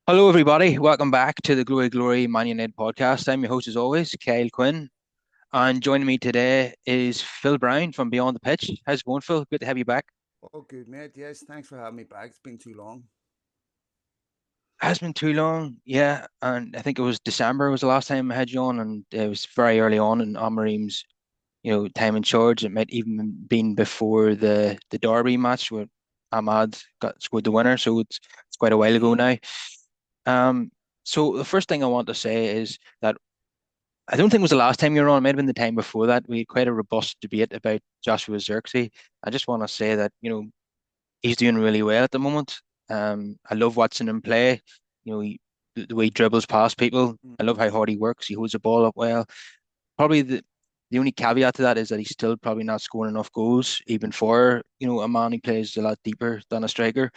Hello, everybody. Welcome back to the Glory Glory Man United podcast. I'm your host, as always, Kyle Quinn. And joining me today is Phil Brown from Beyond the Pitch. How's it going, Phil? Good to have you back. Oh, good, mate. Yes, thanks for having me back. It's been too long. Has been too long, yeah. And I think it was December was the last time I had you on, and it was very early on in Amarim's, time in charge. It might even been before the Derby match where Ahmad got scored the winner, so it's quite a while ago Mm-hmm. now. Um, so the first thing I want to say is that I don't think it was the last time you were on. It might have been the time before that. We had quite a robust debate about Joshua Xerxes. I just want to say that, he's doing really well at the moment. I love watching him play. The way he dribbles past people. I love how hard he works. He holds the ball up well. Probably the only caveat to that is that he's still probably not scoring enough goals, even for, a man who plays a lot deeper than a striker.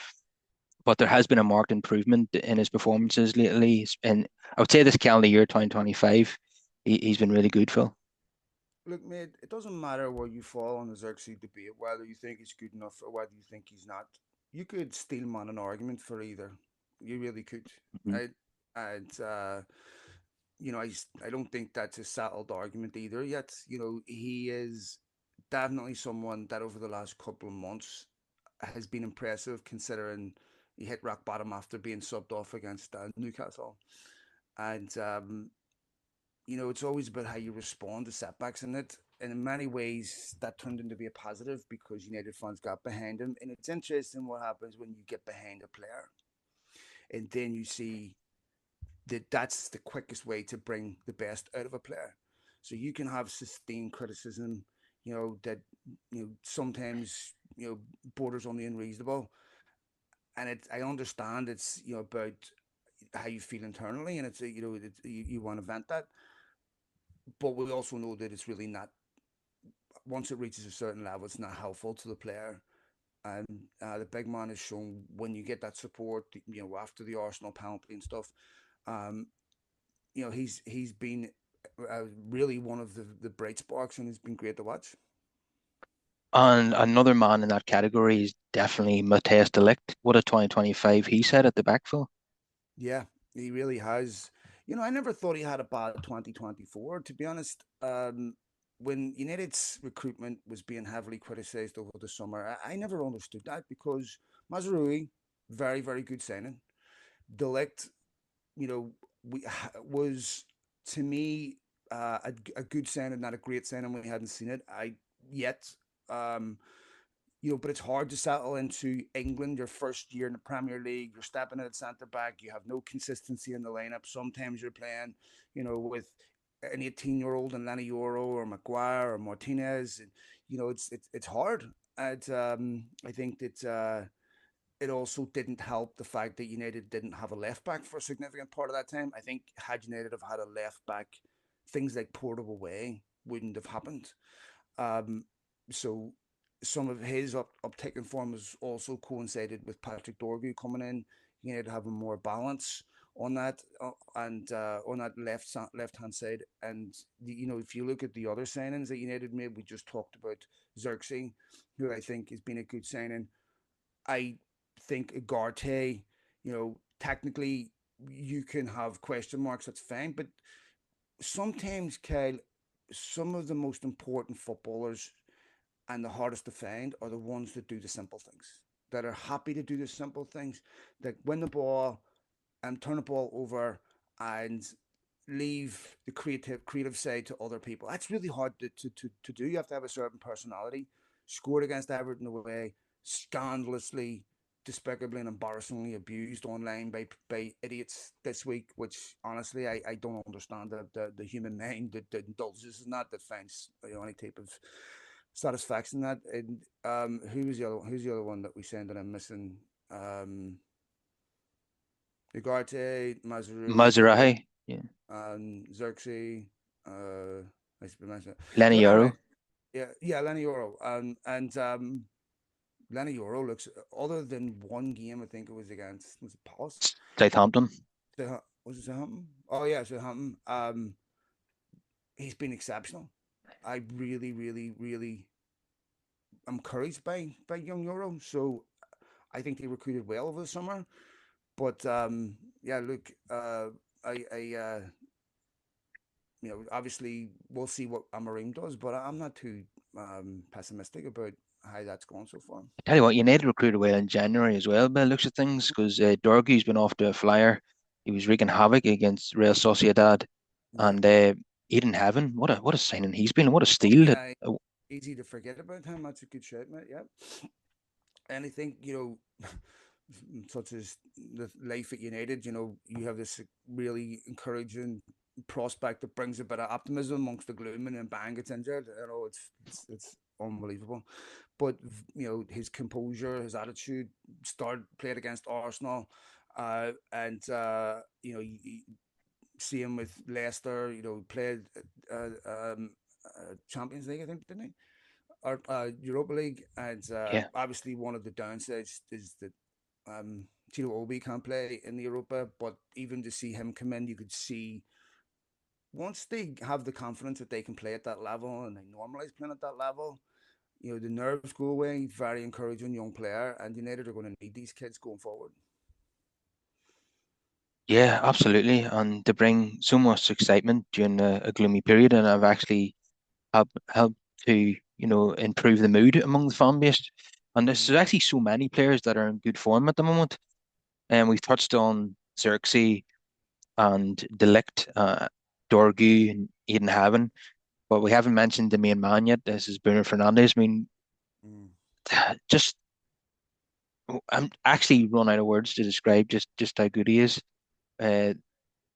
But there has been a marked improvement in his performances lately. And I would say this calendar year, 2025, he's been really good, Phil. Look, mate, it doesn't matter where you fall on the Xerxes debate, whether you think he's good enough or whether you think he's not. You could steel man an argument for either. You really could. Mhm. I, and I don't think that's a settled argument either yet. He is definitely someone that over the last couple of months has been impressive, considering he hit rock bottom after being subbed off against Newcastle. And it's always about how you respond to setbacks in it. And in many ways, that turned into be a positive because United fans got behind him. And it's interesting what happens when you get behind a player, and then you see that that's the quickest way to bring the best out of a player. So you can have sustained criticism, that sometimes borders on the unreasonable, and I understand it's about how you feel internally, and it's you want to vent that, but we also know that it's really not. Once it reaches a certain level, it's not helpful to the player. And the big man has shown when you get that support, after the Arsenal penalty and stuff, um, he's been really one of the bright sparks, and it's been great to watch. And another man in that category is definitely Matthias de Ligt. What a 2025 he said at the back, Phil. Yeah, he really has. I never thought he had a bad 2024, to be honest. When United's recruitment was being heavily criticized over the summer, I never understood that because Mazraoui, very, very good signing. Delict, you know, was to me a good signing, not a great signing. We hadn't seen it yet. Um, but it's hard to settle into England, your first year in the Premier League. You're stepping in at centre back. You have no consistency in the lineup. Sometimes you're playing, with an 18-year-old and Lenny Euro or Maguire or Martinez. And, it's hard. And I think that it also didn't help the fact that United didn't have a left back for a significant part of that time. I think had United have had a left back, things like Porto away wouldn't have happened. Um, so some of his uptick in form has also coincided with Patrick Dorgu coming in. You need to have more balance on that and on that left hand side. And if you look at the other signings that United made, we just talked about Xerxes, who I think has been a good signing. I think Ugarte, technically you can have question marks. That's fine, but sometimes, Kyle, some of the most important footballers and the hardest to find are the ones that do the simple things, that are happy to do the simple things, that win the ball and turn the ball over and leave the creative side to other people. That's really hard to do. You have to have a certain personality. Scored against Everton away, scandalously, despicably and embarrassingly abused online by idiots this week, which honestly I don't understand the human mind that indulges in that finds any type of satisfaction in that. And who's the other one that we sent that I'm missing? Um Ugarte, Mazarui, Delict, Mazrahi, yeah. Xerxes, I should pronounce it. Lenny But anyway, Euro, yeah, Lenny Euro. And Lenny Euro looks, other than one game, I think it was against, was it Palace? Southampton. Was it Southampton? Oh, yeah, Southampton. He's been exceptional. I really, really, really am encouraged by young Euro. So I think they recruited well over the summer. But yeah, look, I obviously we'll see what Amarim does, but I'm not too pessimistic about how that's gone so far. I tell you what, United recruited well in January as well, by the looks of things, because Dorgu's been off to a flyer. He was wreaking havoc against Real Sociedad, Yeah, and Eden Heaven, what a signing he's been, what a steal. yeah, easy to forget about him. That's a good shout, mate. Yeah, and I think such as the life at United, you have this really encouraging prospect that brings a bit of optimism amongst the gloom, and then bang gets injured. It's unbelievable. But his composure, his attitude, played against Arsenal, and see him with Leicester. Played uh, um, Champions League, I think, didn't he? Or Europa League, and Yeah, obviously one of the downsides is that Tito Obi can't play in the Europa. But even to see him come in, you could see once they have the confidence that they can play at that level and they normalize playing at that level, the nerves go away. Very encouraging young player, and United are going to need these kids going forward. yeah, absolutely, and to bring so much excitement during a gloomy period, and I've actually helped to improve the mood among the fan base. And there's Mm-hmm. actually so many players that are in good form at the moment. And we've touched on Xerxes and Delict, Dorgu and Eden Haven, but we haven't mentioned the main man yet. This is Bruno Fernandes. I mean, Mm. just I'm actually run out of words to describe just how good he is. Uh,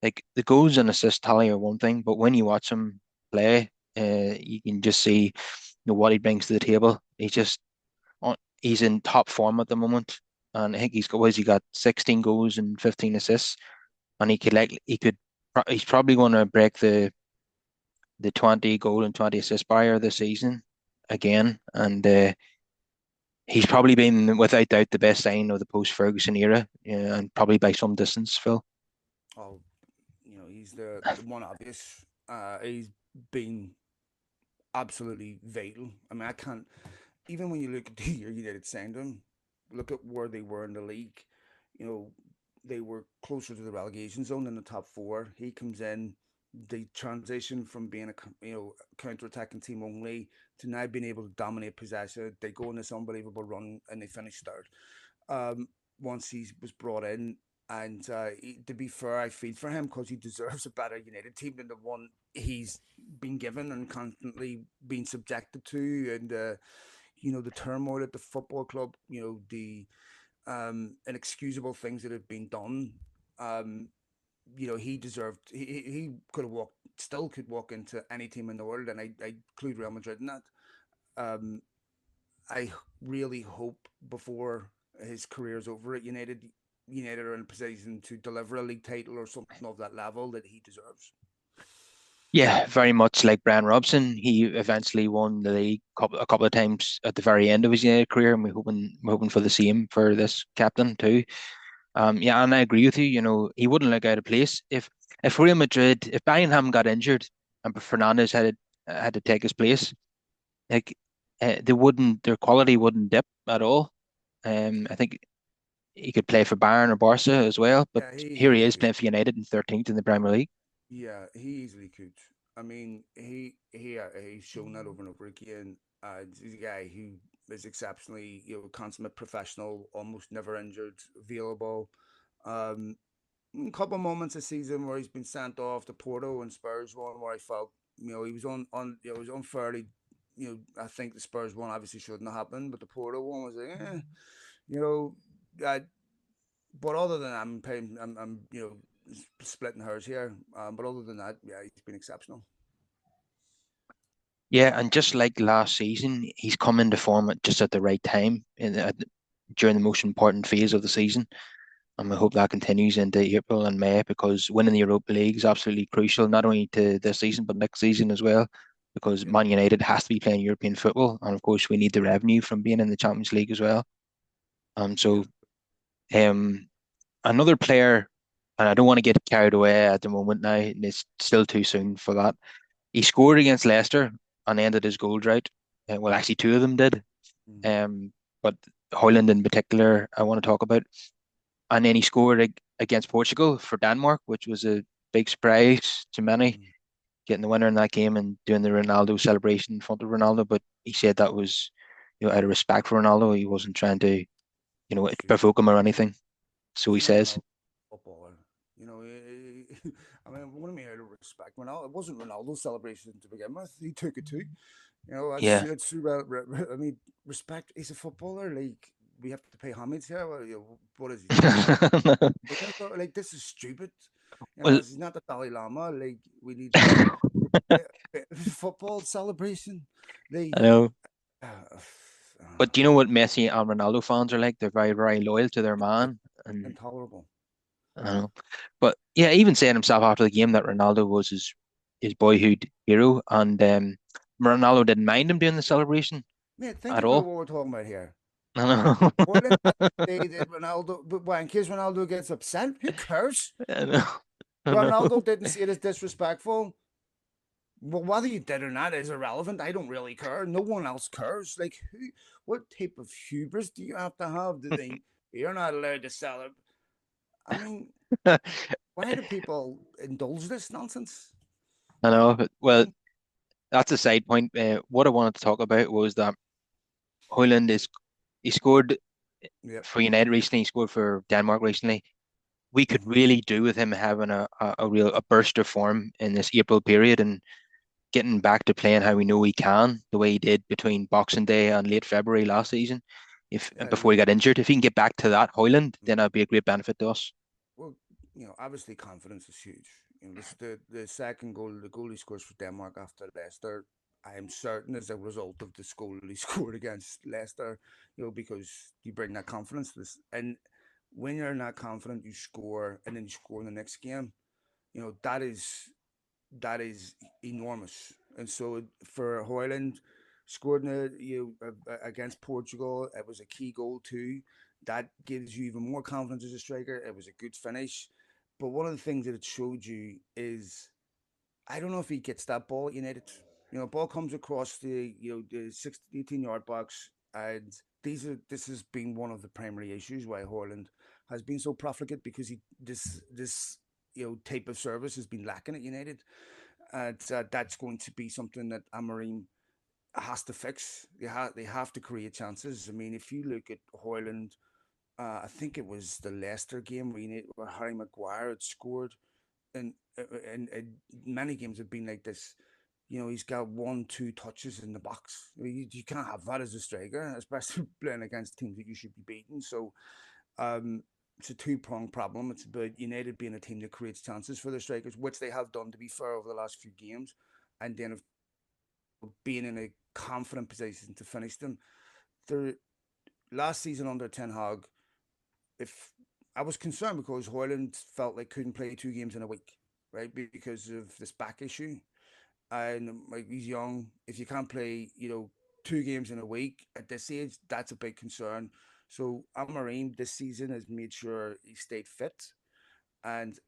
like the goals and assist tally are one thing, but when you watch him play, you can just see what he brings to the table. He's in top form at the moment, and I think he's got 16 goals and 15 assists, and he's probably going to break the 20 goal and 20 assist barrier this season again, and he's probably been without doubt the best signing of the post Ferguson era, and probably by some distance, Phil. Oh, he's the one obvious. He's been absolutely vital. I mean, I can't even when you look at the year United signed him, look at where they were in the league. You know, they were closer to the relegation zone than the top four. He comes in, the transition from being a counter attacking team only to now being able to dominate possession. They go on this unbelievable run and they finish third. Um, Once he was brought in, and to be fair, I feel for him because he deserves a better United team than the one he's been given and constantly been subjected to, and the turmoil at the football club, the inexcusable things that have been done. Um, he deserved. He could have walked, still could walk into any team in the world, and I include Real Madrid in that. Um, I really hope before his career is over at United, United are in a position to deliver a league title or something of that level that he deserves. Yeah, very much like Brian Robson. He eventually won the league a couple of times at the very end of his United career, and we're hoping for the same for this captain too. Yeah, and I agree with you. He wouldn't look out of place if Real Madrid, if Bellingham got injured and Fernandes had to take his place. Like their quality wouldn't dip at all. I think he could play for Bayern or Barca as well, but Yeah, he here he easily is could. playing for United in 13th in the Premier League. Yeah, he easily could. I mean, he's shown that over and over again. He's a guy who is exceptionally, consummate professional, almost never injured, available. Um, a couple of moments this season where he's been sent off to Porto and Spurs one where I felt, he was it was unfairly, I think the Spurs one obviously shouldn't have happened, but the Porto one was like, you know, I, but other than that, I'm splitting hairs here. But other than that, yeah, he's been exceptional. Yeah, and just like last season, he's come into form just at the right time during the most important phase of the season. And we hope that continues into April and May because winning the Europa League is absolutely crucial, not only to this season, but next season as well. Because Yeah, Man United has to be playing European football. And of course, we need the revenue from being in the Champions League as well. yeah. So um, another player, and I don't want to get carried away at the moment now, and it's still too soon for that. He scored against Leicester and ended his goal drought. Well, actually, two of them did. Mm. Um, but Hoyland in particular, I want to talk about. and then he scored against Portugal for Denmark, which was a big surprise to many, Mm. getting the winner in that game and doing the Ronaldo celebration in front of Ronaldo. But he said that was, out of respect for Ronaldo. He wasn't trying to, Shoot, provoke him or anything. So he he's says. Ronaldo footballer. You know, I mean, what do you mean out of respect? Ronaldo, it wasn't Ronaldo's celebration to begin with. He took it too. You know, Yeah. that's I mean, respect. He's a footballer. Like we have to pay homage here. Well, you know, what is he? Like this is stupid. You know, Well, he's not the Dalai Lama. Like we need to football celebration. I Like, know. uh, But do you know what Messi and Ronaldo fans are like? They're very, very loyal to their man. And intolerable. I don't know. But yeah, even saying himself after the game that Ronaldo was his boyhood hero, and Ronaldo didn't mind him doing the celebration Mate, think at about all. what we're talking about here. I know. Portland had to say that Ronaldo, but why, in case Ronaldo gets upset, who cares? I know. I know. Ronaldo didn't see it as disrespectful. Well, whether you did or not is irrelevant. I don't really care. No one else cares. Like, what type of hubris do you have to have to think you're not allowed to celebrate? I mean, why do people indulge this nonsense? I You know. know? But, well, that's a side point. What I wanted to talk about was that Hoyland he scored Yep. for United recently. He scored for Denmark recently. We could Mm-hmm. really do with him having a real burst of form in this April period and getting back to playing how we know he can, the way he did between Boxing Day and late February last season, if Yeah, before he look, got injured. If he can get back to that Hoyland, then that'd be a great benefit to us. well, you know, obviously confidence is huge. You know, this the second goal, the goal he scores for Denmark after Leicester. I am certain is a result of the goal he scored against Leicester. You know, because you bring that confidence to this, and when you're not confident, you score, and then you score in the next game. You know, that is enormous. And so for Hoyland, scored in against Portugal, it was a key goal too. That gives you even more confidence as a striker. It was a good finish. But one of the things that it showed you is I don't know if he gets that ball at United. You know, ball comes across the 18 yard box, and this has been one of the primary issues why Holland has been so profligate because he this type of service has been lacking at United, and that's going to be something that Amorim has to fix. They have to create chances. I mean, if you look at Hoyland, I think it was the Leicester game where Harry Maguire had scored, and many games have been like this. You know, he's got 1, 2 touches in the box. You can't have that as a striker, especially playing against teams that you should be beating. So it's a two-pronged problem. It's about United being a team that creates chances for their strikers, which they have done, to be fair, over the last few games, and then being in a confident position to finish them. Their last season under Ten Hag, if I was concerned because Hoyland felt like couldn't play 2 games in a week, right, because of this back issue, and like he's young. If you can't play, 2 games in a week at this age, that's a big concern. So Amarim this season has made sure he stayed fit. And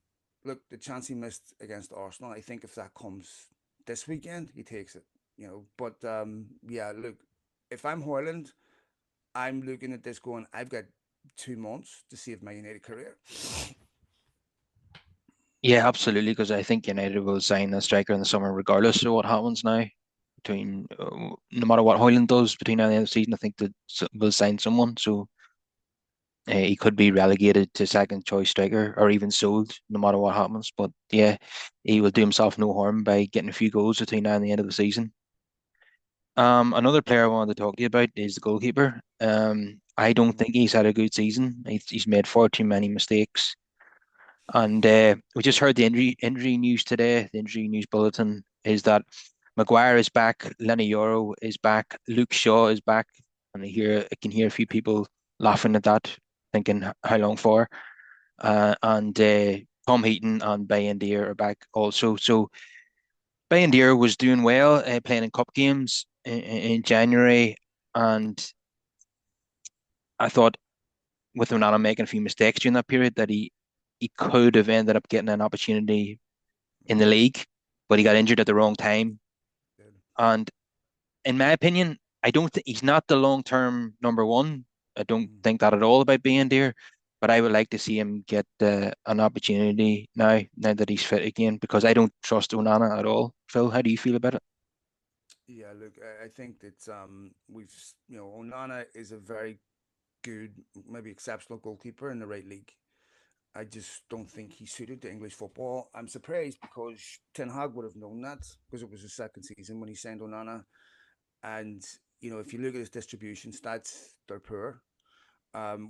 look, the chance he missed against Arsenal, I think if that comes this weekend, he takes it. But yeah, look, if I'm Hoyland, I'm looking at this going, I've got 2 months to save my United career. Yeah, absolutely, because I think United will sign a striker in the summer regardless of what happens now. No matter what Hoyland does between now and the end of the season, I think that we'll sign someone. So he could be relegated to second choice striker or even sold, no matter what happens. But yeah, he will do himself no harm by getting a few goals between now and the end of the season. Another player I wanted to talk to you about is the goalkeeper. I don't Mm-hmm. think he's had a good season. He's made far too many mistakes. And we just heard the injury news today. The injury news bulletin is that Maguire is back, Lenny Yoro is back, Luke Shaw is back, and I can hear a few people laughing at that, thinking how long for? And Tom Heaton and Bayindir are back also. So Bayindir was doing well, playing in cup games in January, and I thought with Onana making a few mistakes during that period that he could have ended up getting an opportunity in the Mm-hmm. league, but he got injured at the wrong time. And in my opinion, I don't think he's not the long term number one. I don't Mm-hmm. think that at all about being there. but I would like to see him get an opportunity now that he's fit again, because I don't trust Onana at all. Phil, how do you feel about it? Yeah, look, I think that Onana is a very good, maybe exceptional goalkeeper in the right league. I just don't think he's suited to English football. I'm surprised because Ten Hag would have known that because it was his second season when he signed Onana. And, if you look at his distribution stats, they're poor,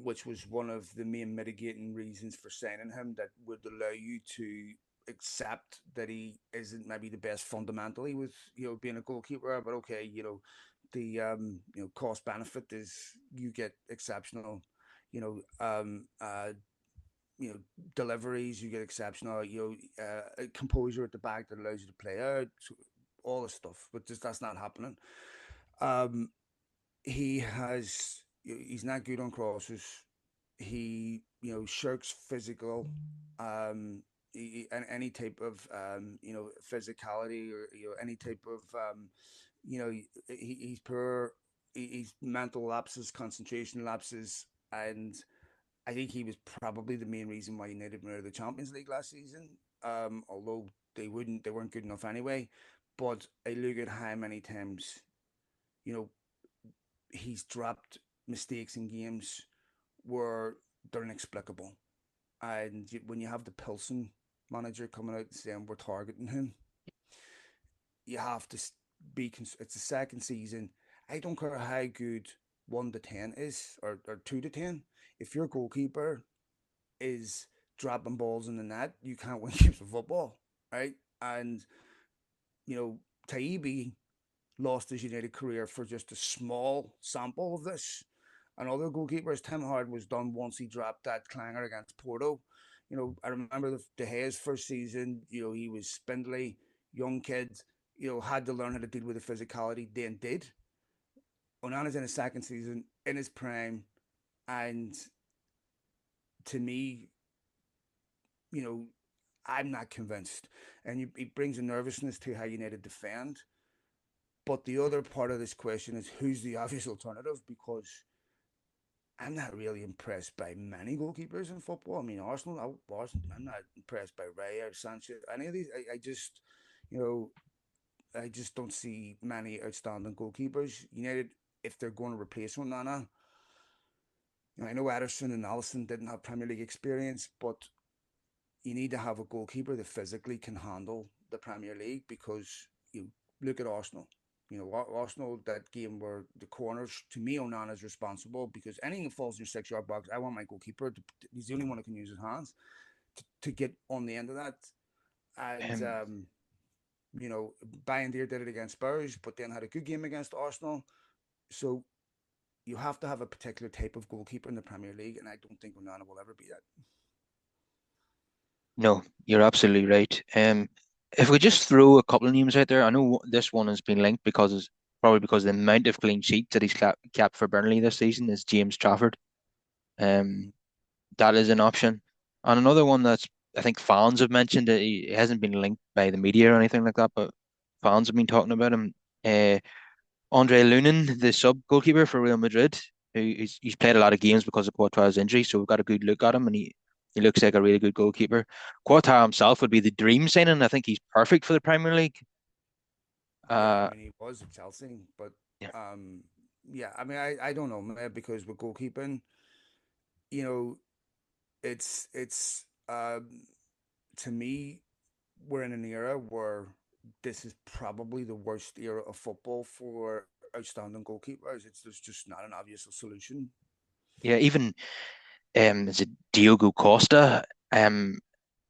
which was one of the main mitigating reasons for signing him that would allow you to accept that he isn't maybe the best fundamentally with, being a goalkeeper. But okay, the cost benefit is you get exceptional, you know, um, uh, you know deliveries. You get exceptional, composure at the back that allows you to play out. All this stuff, but just that's not happening. Um, he's not good on crosses. He shirks physical, and any type of physicality, or any type of he's poor. He's mental lapses, concentration lapses, and I think he was probably the main reason why United were out of the Champions League last season. Although they weren't good enough anyway. But I look at how many times you know he's dropped mistakes in games where they're inexplicable. And when you have the Pilsen manager coming out and saying we're targeting him, you have to be. It's the second season. I don't care how good 1 to 10 is, or 2 to 10. If your goalkeeper is dropping balls in the net, you can't win games of football, right? And you know, Taibi lost his United career for just a small sample of this. And other goalkeepers, Tim Howard was done once he dropped that clanger against Porto. I remember the De Gea's first season. He was spindly, young kid. Had to learn how to deal with the physicality. Then did. Onana's in his second season, in his prime, and to me, you know, I'm not convinced. And he brings a nervousness to how United defend. But the other part of this question is who's the obvious alternative? Because I'm not really impressed by many goalkeepers in football. I mean, Arsenal, I'm not impressed by Raya, Sanchez, any of these. I just, you know, I just don't see many outstanding goalkeepers. United, if they're going to replace Onana, I know Ederson and Allison didn't have Premier League experience, but you need to have a goalkeeper that physically can handle the Premier League because you look at Arsenal. Arsenal, that game where the corners, to me, Onana is responsible because anything that falls in your 6 yard box, I want my goalkeeper. He's the only one who can use his hands to get on the end of that. And, Um, you know, Bayern did it against Spurs, but then had a good game against Arsenal. So you have to have a particular type of goalkeeper in the Premier League, and I don't think Onana will ever be that. no, you're absolutely right. If we just throw a couple of names out there, I know this one has been linked probably because the amount of clean sheets that he's capped for Burnley this season is James Trafford. Um, Mm-hmm. that is an option. And another one that's I think fans have mentioned it. He hasn't been linked by the media or anything like that, but fans have been talking about him. Uh, Andre Lunin, the sub goalkeeper for Real Madrid, he's played a lot of games because of Courtois' injury, so we've got a good look at him, and he looks like a really good goalkeeper. Courtois himself would be the dream signing. I think he's perfect for the Premier League. Yeah, I Uh, mean, he was at Chelsea, but yeah, um, yeah, I mean, I don't know, man, because with goalkeeping, you know, it's to me, we're in an era where this is probably the worst era of football for outstanding goalkeepers. There's just not an obvious solution. yeah. Even is it Diogo Costa? Um,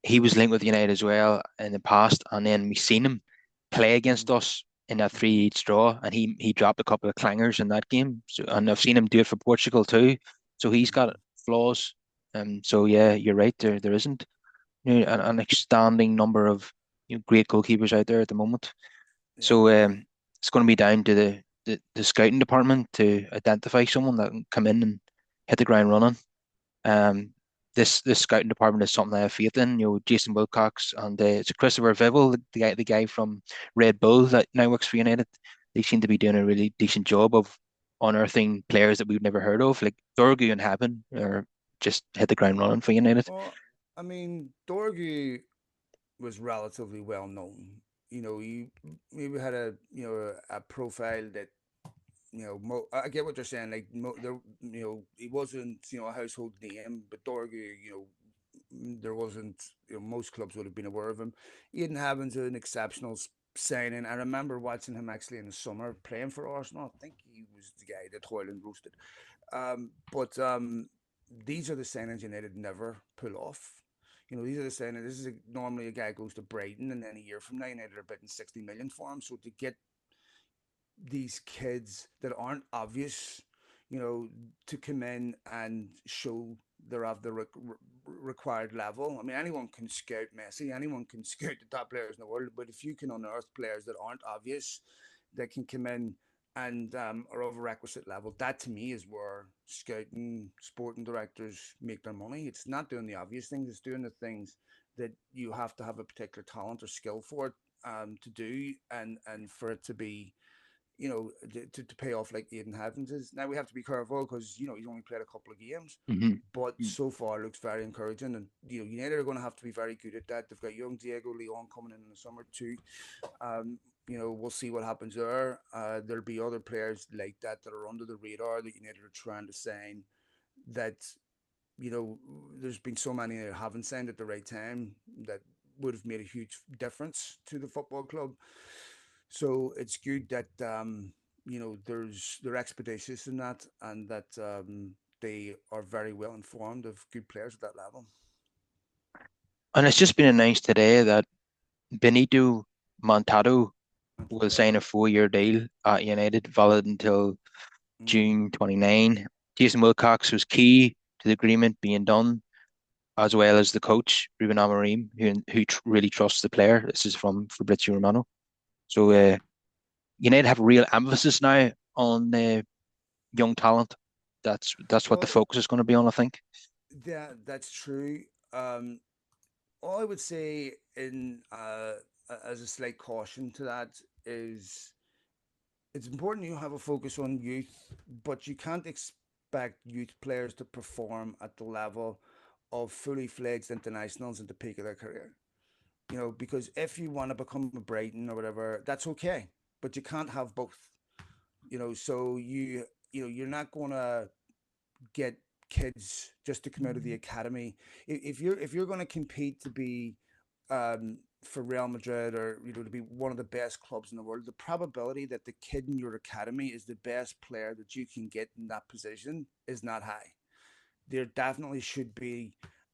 he was linked with United as well in the past, and then we seen him play against us in that Mm-hmm. 3-8 draw, and he dropped a couple of clangers in that game. So, and I've seen him do it for Portugal too. So he's got Mm-hmm. flaws. So yeah, you're right. There isn't an outstanding number of great goalkeepers out there at the moment. Yeah, So no. it's going to be down to the scouting department to identify someone that can come in and hit the ground running. Um, this scouting department is something I have faith in. Jason Wilcox and it's Christopher Vivel, the guy from Red Bull that now works for United. They seem to be doing a really decent job of unearthing players that we've never heard of, like Dorgu and Haben, or just hit the ground running for United. Well, I mean, Dorgu was relatively well known. He had a profile that I get what you're saying. Like he wasn't a household name, but Dorgu, there wasn't. Most clubs would have been aware of him. Ian Havens an exceptional signing. I remember watching him actually in the summer playing for Arsenal. I think he was the guy that Hoyland roasted. But these are the signings United never pull off. These are the signings. This is normally a guy goes to Brighton, and then a year from now, United are bidding 60 million for him. So to get these kids that aren't obvious, you know, to come in and show they're of the required level. I mean, anyone can scout Messi, anyone can scout the top players in the world, but if you can unearth players that aren't obvious, that can come in and are of a requisite level, that to me is where scouting sporting directors make their money. It's not doing the obvious things; it's doing the things that you have to have a particular talent or skill for it to do, and for it to be to pay off like Aiden Havens is. Now we have to be careful because he's only played a couple of games, Hmm. but so far looks very encouraging. And United are going to have to be very good at that. They've got young Diego Leon coming in the summer too. Um, we'll see what happens there. There'll be other players like that are under the radar that United are trying to sign. That there's been so many that haven't signed at the right time that would have made a huge difference to the football club. So it's good that they're expeditious in that, and that they are very well informed of good players at that level. And it's just been announced today that Benito Montado And will yeah, sign a 4-year deal at United, valid until mm, June 29. Jason Wilcox was key to the agreement being done, as well as the coach, Ruben Amorim, who really trusts the player. This is from Fabrizio Romano. So yeah. United have a real emphasis now on young talent. That's what the Well, focus is going to be on, I think. that's true. Um, all I would say in as a slight caution to that is it's important you have a focus on youth, but you can't expect youth players to perform at the level of fully fledged internationals at the peak of their career. Because if you want to become a Brighton or whatever, that's okay, but you can't have both. So you're not gonna get kids just to come out of the academy. If you're going to compete to be for Real Madrid or to be one of the best clubs in the world, the probability that the kid in your academy is the best player that you can get in that position is not high. There definitely should be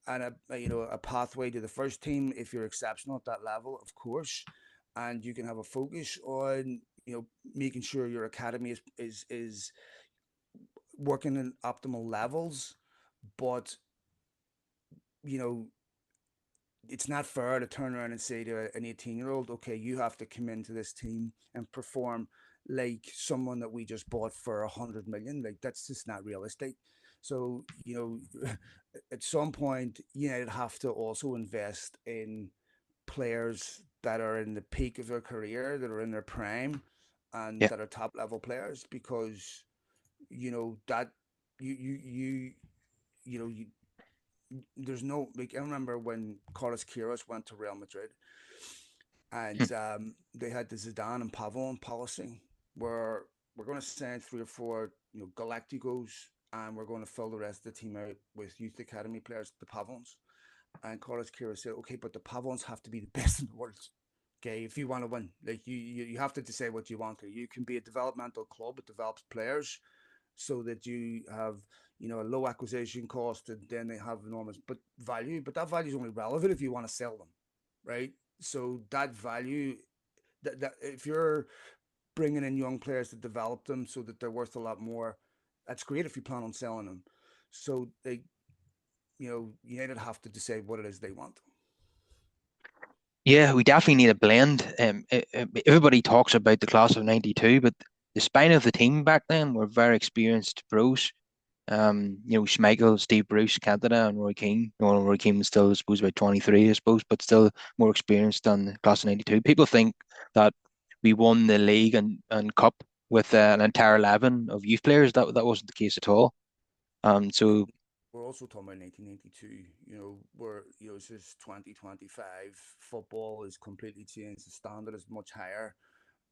a pathway to the first team if you're exceptional at that level, of course, and you can have a focus on making sure your academy is working in optimal levels, but you know it's not fair to turn around and say to an 18-year-old, okay, you have to come into this team and perform like someone that we just bought for 100 million. Like that's just not realistic. So at some point, United have to also invest in players that are in the peak of their career, that are in their prime, and Yeah. that are top level players, because that you you you you there's no, like, I remember when Carlos Queiroz went to Real Madrid, Hmm. and they had the Zidane and Pavon policy, where we're going to send three or four Galacticos, and we're going to fill the rest of the team out with youth academy players, the Pavons. And Carlos Queiroz said, okay, but the Pavons have to be the best in the world. Okay, if you want to win, like you have to decide what you want to. You can be a developmental club that develops players, so that you have a low acquisition cost, and then they have enormous but value. But that value is only relevant if you want to sell them, right? So that value, that if you're bringing in young players to develop them so that they're worth a lot more, that's great if you plan on selling them. So they, United have to decide what it is they want. Yeah, we definitely need a blend. Everybody talks about the class of '92, but the spine of the team back then were very experienced pros. Schmeichel, Steve Bruce, Cantona, and Roy Keane. Roy Keane was still, I suppose, about 23, I suppose, but still more experienced than the class of '92. People think that we won the league and cup with an entire 11 of youth players. That wasn't the case at all. So we're also talking about 1982. Where this is 2025. Football is completely changed. The standard is much higher,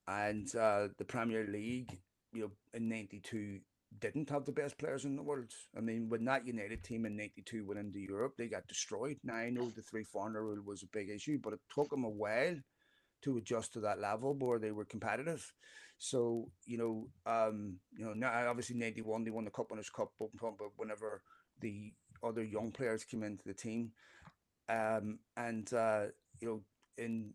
and the Premier League, in '92 didn't have the best players in the world. I mean, when that United team in '92 went into Europe, they got destroyed. Now I know the three foreigner rule was a big issue, but it took them a while to adjust to that level where they were competitive. So now obviously '91 they won the Cup Winners' Cup, but whenever the other young players came into the team, and in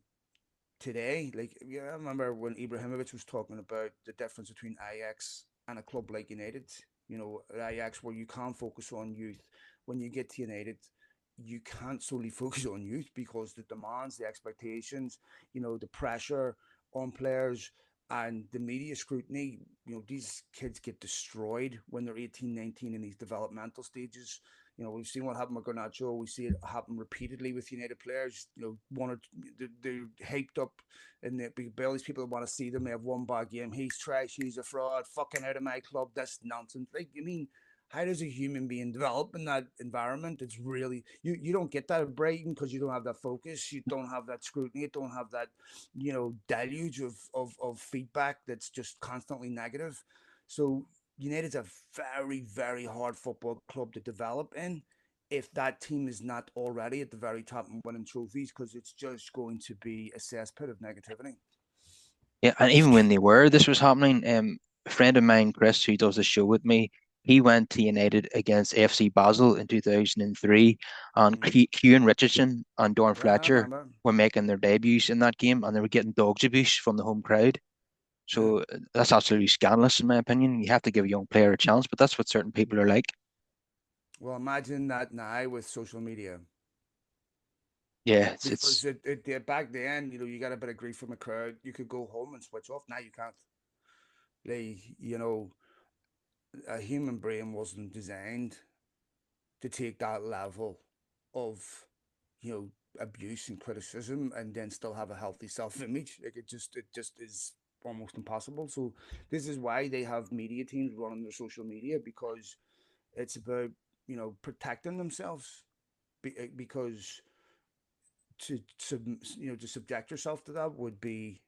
today, like, yeah, I remember when Ibrahimovic was talking about the difference between Ajax and a club like United. Ajax, where you can focus on youth. When you get to United, you can't solely focus on youth because the demands, the expectations, the pressure on players and the media scrutiny. These kids get destroyed when they're 18, 19 in these developmental stages. We've seen what happened with Garnacho. We see it happen repeatedly with United players. One or they're hyped up, and all these people that want to see them. They have one bad game. He's trash. He's a fraud. Fucking out of my club. That's nonsense. Like, I mean, how does a human being develop in that environment? It's really you don't get that at Brighton because you don't have that focus. You don't have that scrutiny. You don't have that deluge of feedback that's just constantly negative. So United's a very, very hard football club to develop in if that team is not already at the very top and winning trophies, because it's just going to be a cesspit of negativity. Yeah, and even when they were, this was happening. A friend of mine, Chris, who does the show with me, he went to United against FC Basel in 2003, and Mm. Kieran Richardson and Dorn Yeah, I Fletcher remember. were making their debuts in that game, and they were getting dogs abuse from the home crowd. Yeah. So that's absolutely scandalous, in my opinion. You have to give a young player a chance, but that's what certain people are like. Well, imagine that now with social media. Yeah, Because it's back then, you got a bit of grief from a crowd. You could go home and switch off. Now you can't. Like, a human brain wasn't designed to take that level of abuse and criticism and then still have a healthy self-image. Like, it just is almost impossible. So this is why they have media teams running their social media, because it's about protecting themselves, because to subject yourself to that would be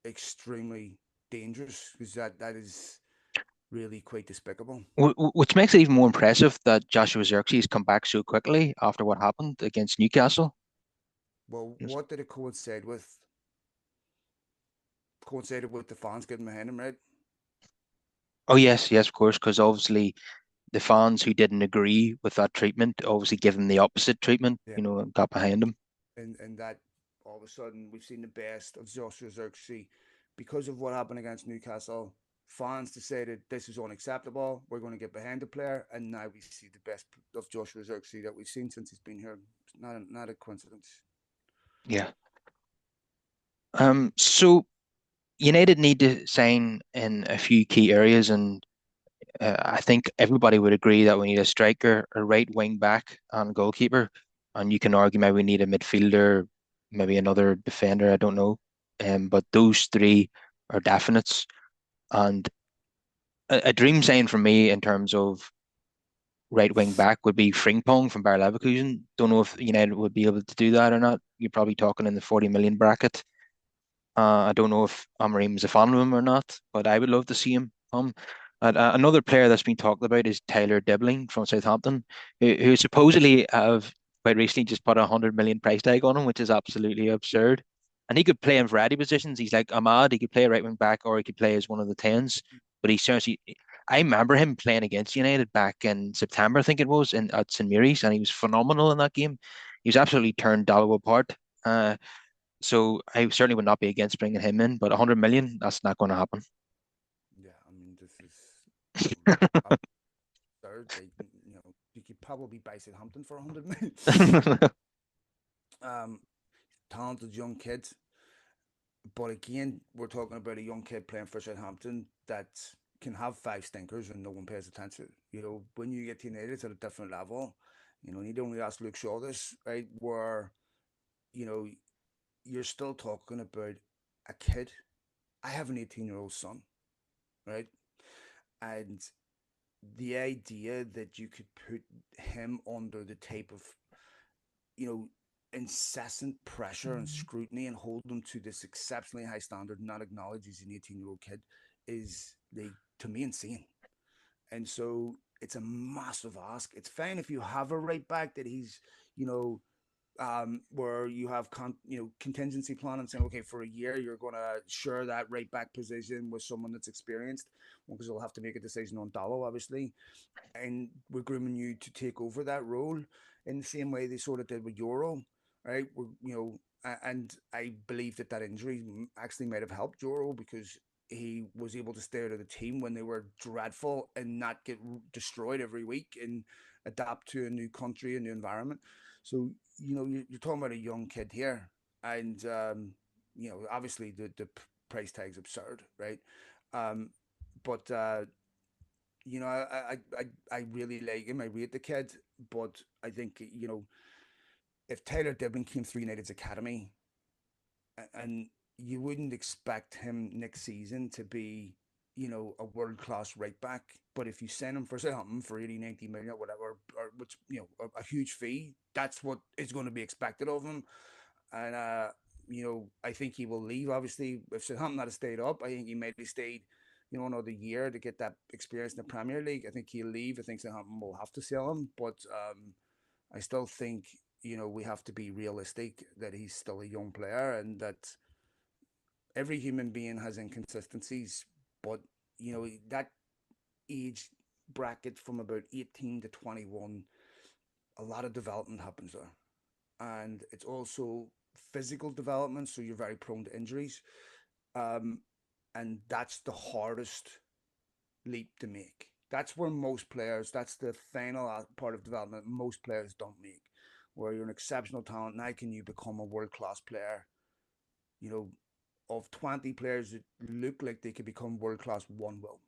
extremely dangerous, because that is really quite despicable. which makes it even more impressive that Joshua Xerxes has come back so quickly after what happened against Newcastle. Well, Yes. what did it coincide with? Coincided with the fans getting behind him, right? Oh yes, yes, of course, because obviously the fans who didn't agree with that treatment obviously given the opposite treatment, Yeah. and got behind him. And that all of a sudden we've seen the best of Joshua Xerxes because of what happened against Newcastle. Fans decided this is unacceptable. We're going to get behind the player, and now we see the best of Joshua Xerxes that we've seen since he's been here. It's not a coincidence. Yeah. So United need to sign in a few key areas, and I think everybody would agree that we need a striker, a right wing back, and a goalkeeper. And you can argue maybe we need a midfielder, maybe another defender. I don't know. But those three are definites. And a dream sign for me in terms of right wing back would be Frimpong from Bayer Leverkusen. Don't know if United would be able to do that or not. You're probably talking in the 40 million bracket. I don't know if Amorim's a fan of him or not, but I would love to see him come. And, another player that's been talked about is Tyler Dibling from Southampton, who supposedly have quite recently just put 100 million price tag on him, which is absolutely absurd. And he could play in variety positions. He's like Ahmad. He could play right wing back, or he could play as one of the tens. But he seriously, I remember him playing against United back in September, I think it was, in at St Mary's, and he was phenomenal in that game. He was absolutely turned Dallo apart. So I certainly would not be against bringing him in, but 100 million, that's not going to happen. Yeah, I mean, this is absurd. You could probably buy Southampton for 100 million. um, Talented young kid. But again, we're talking about a young kid playing for Southampton that can have five stinkers and no one pays attention. When you get to United, it's at a different level. And you don't only ask Luke Shaw this, right? Where, you know, you're still talking about a kid. I have an 18-year-old son, right? And the idea that you could put him under the type of, you know, incessant pressure and scrutiny and hold him to this exceptionally high standard, not acknowledge he's an 18-year-old kid, is like to me insane. And so it's a massive ask. It's fine if you have a right back that he's, you know, where you have contingency plan and saying, okay, for a year you're going to share that right back position with someone that's experienced, because they'll have to make a decision on Dallo, obviously, and we're grooming you to take over that role in the same way they sort of did with Euro, right? And I believe that injury actually might have helped Euro because he was able to stay out of the team when they were dreadful and not get destroyed every week and adapt to a new country, a new environment. So you're talking about a young kid here, and obviously the price tag's absurd, right? Um, but I really like him. I rate the kid, but I think if Tyler Dibling came through United's academy, and you wouldn't expect him next season to be, a world class right back. But if you send him for something for 80, 90 million or whatever, or which a huge fee, that's what is going to be expected of him. And I think he will leave. Obviously, if Southampton had stayed up, I think he might have stayed, another year to get that experience in the Premier League. I think he'll leave. I think Southampton will have to sell him, but I still think we have to be realistic that he's still a young player and that every human being has inconsistencies. But that age bracket from about 18 to 21, a lot of development happens there, and it's also physical development, so you're very prone to injuries. Um, and that's the hardest leap to make. That's where most players, that's the final part of development most players don't make. Where you're an exceptional talent, now can you become a world class player? You know, of 20 players that look like they could become world class, one will.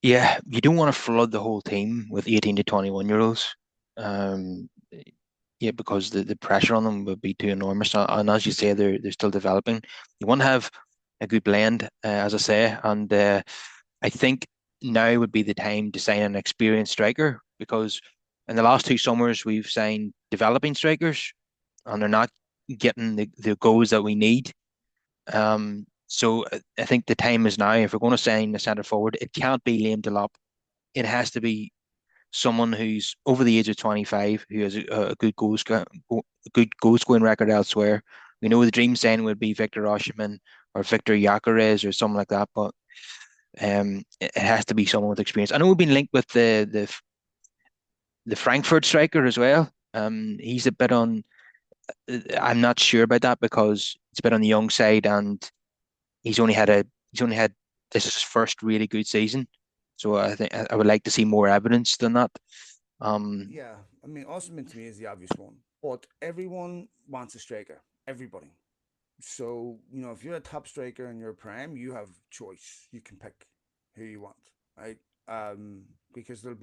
Yeah, you don't want to flood the whole team with 18 to 21-year-olds. Um, yeah, because the pressure on them would be too enormous. And as you say, they're still developing. You want to have a good blend, as I say, and I think now would be the time to sign an experienced striker because in the last two summers we've signed developing strikers and they're not getting the goals that we need. So I think the time is now. If we're going to sign a centre forward, it can't be Liam Delap. It has to be someone who's over the age of 25, who has a good a good goal scoring record elsewhere. We know the dream sign would be Victor Osimhen or Victor Gyökeres or something like that, but it has to be someone with experience. I know we've been linked with the Frankfurt striker as well. He's a bit on. I'm not sure about that because it's a bit on the young side, and he's only had a he's only had this is his first really good season. So I think I would like to see more evidence than that. Um, Yeah, I mean, Osman to me is the obvious one, but everyone wants a striker. Everybody. So, if you're a top striker in your prime, you have choice. You can pick who you want, right? Because there'll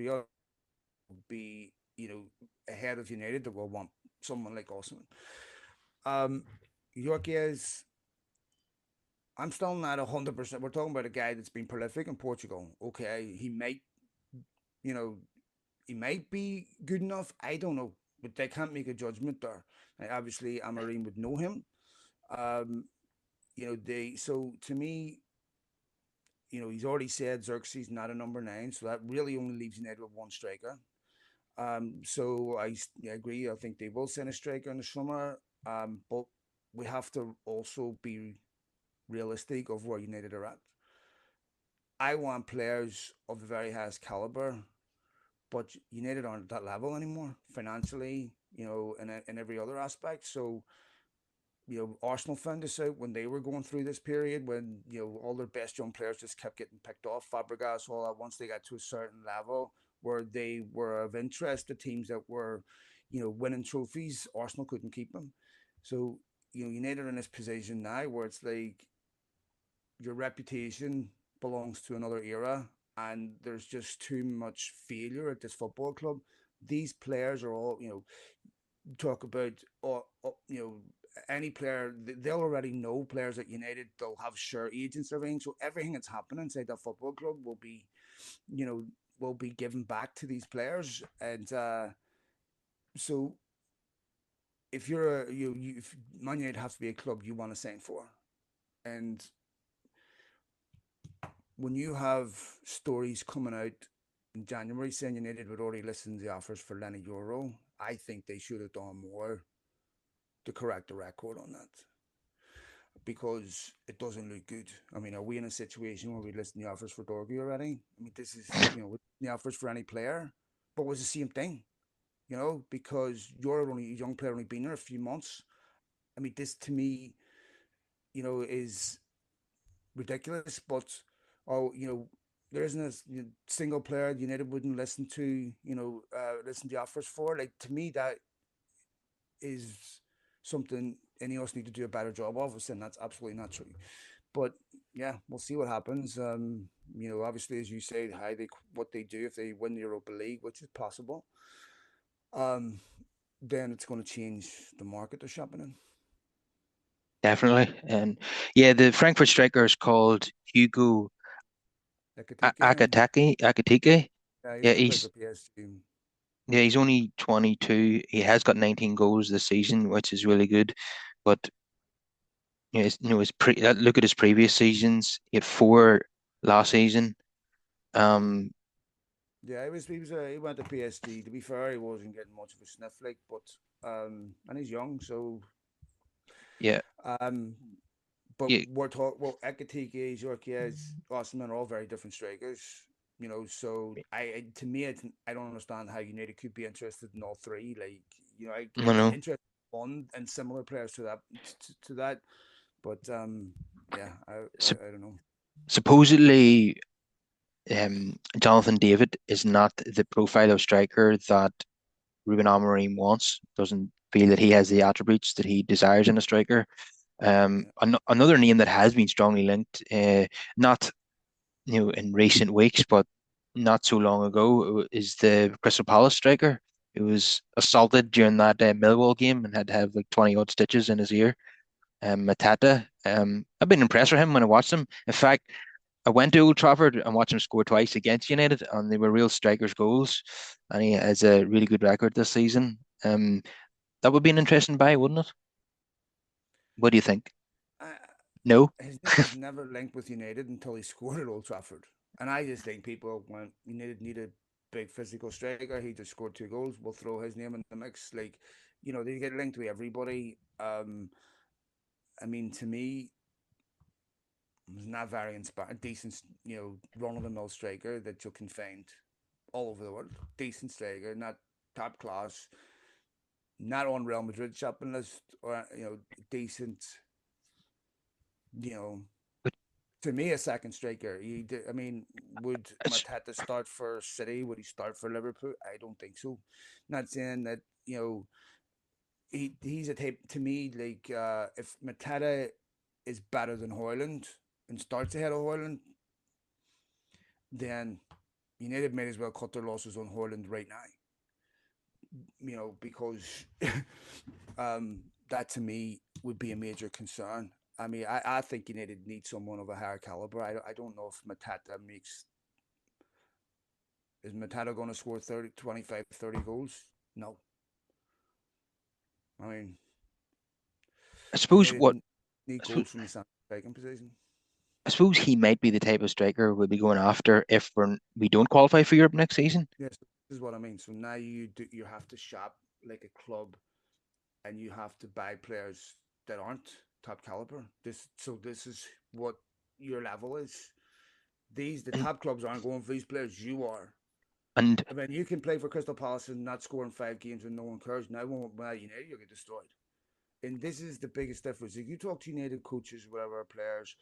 be ahead of United that will want someone like Osman. Um, Yorkes, I'm still not 100%. We're talking about a guy that's been prolific in Portugal. Okay, you know, he might be good enough. I don't know, but they can't make a judgment there. Like, obviously, Amarim would know him. Um, they so to me, he's already said Xerxes not a number nine, so that really only leaves United with one striker. So I agree. I think they will send a striker in the summer. But we have to also be realistic of where United are at. I want players of the very highest caliber, but United aren't at that level anymore financially, in every other aspect. So Arsenal found this out when they were going through this period when all their best young players just kept getting picked off. Fabregas, all that. Once they got to a certain level where they were of interest to teams that were, winning trophies, Arsenal couldn't keep them. So United are in this position now where it's like your reputation belongs to another era, and there's just too much failure at this football club. These players are all talk about any player, they'll already know players at United. They'll have sure agents arranged, so everything that's happening inside that football club will be. you know, will be given back to these players. And so if you're a, you if Man United have to be a club you want to sign for, and when you have stories coming out in January saying United would already listen to the offers for Lenny Euro, I think they should have done more to correct the record on that because it doesn't look good. I mean, are we in a situation where we listen to the offers for Dorgy already? I mean, this is, the offers for any player, but it was the same thing, because you're only a young player, only been there a few months. I mean, this to me, is ridiculous, but oh, there isn't a single player United wouldn't listen to, listen to offers for. Like to me, that is something Ineos need to do a better job of. And that's absolutely not true. But yeah, we'll see what happens. Obviously, as you say, what they do if they win the Europa League, which is possible, um, then it's going to change the market they're shopping in. Definitely. And yeah, the Frankfurt striker is called Hugo Ekatike, Akatike. he Yeah, used to play he's for PSG. yeah, he's only 22. He has got 19 goals this season, which is really good. But look at his previous seasons. He had four last season. Yeah. Um, Yeah, he went to PSG. To be fair, he wasn't getting much of a sniff like, but and he's young, so yeah, um, but yeah, we're talking well, Ekatike, Jorquez, Osimhen are all very different strikers, So to me, I don't understand how United could be interested in all three. Like, I it's know. interesting one and similar players to that, but yeah, Sup I don't know. Supposedly, Jonathan David is not the profile of striker that Ruben Amorim wants. Doesn't feel that he has the attributes that he desires in a striker. Yeah, Another name that has been strongly linked, not in recent weeks, but not so long ago, is the Crystal Palace striker who was assaulted during that Millwall game and had to have like 20 odd stitches in his ear. Matata. I've been impressed with him when I watched him. In fact, I went to Old Trafford and watched him score twice against United, and they were real strikers' goals. And he has a really good record this season. That would be an interesting buy, wouldn't it? What do you think? I, No? his name was never linked with United until he scored at Old Trafford. And I just think people went, United need a big physical striker. He just scored 2 goals. We'll throw his name in the mix. Like, they get linked with everybody. I mean, to me, was not very inspiring. Decent, run of the mill striker that you can find all over the world. Decent striker, not top class, not on Real Madrid shopping list, or decent, you know, But to me, a second striker. I mean, would it's, Matata start for City? Would he start for Liverpool? I don't think so. Not saying that he's a type to me like if Matata is better than Hoyland and starts ahead of Hoyland, then United may as well cut their losses on Hoyland right now. Because that to me would be a major concern. I mean, I think United need someone of a higher caliber. I don't know if Matata makes. Is Matata going to score 30, 25, 30 goals? No. I mean, I suppose United what need I suppose, goals from the striking position. I suppose he might be the type of striker we'll be going after if we don't qualify for Europe next season. Yes, this is what I mean. So now you have to shop like a club, and you have to buy players that aren't top caliber. This is what your level is. The And top clubs aren't going for these players. You are. and I mean, you can play for Crystal Palace and not score in 5 games and no one cares. Now, when United, you'll get destroyed. And this is the biggest difference. If you talk to United coaches, whatever players,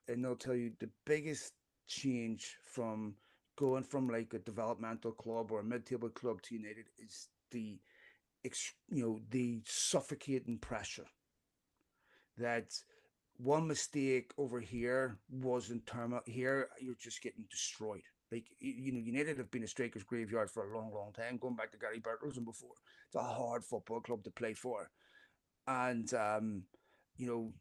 and they'll tell you the biggest change from going from like a developmental club or a mid-table club to United is the suffocating pressure that one mistake over here wasn't terminal. Here, you're just getting destroyed. Like, United have been a strikers' graveyard for a long, long time, going back to Gary Birtles and before. It's a hard football club to play for. And, you know,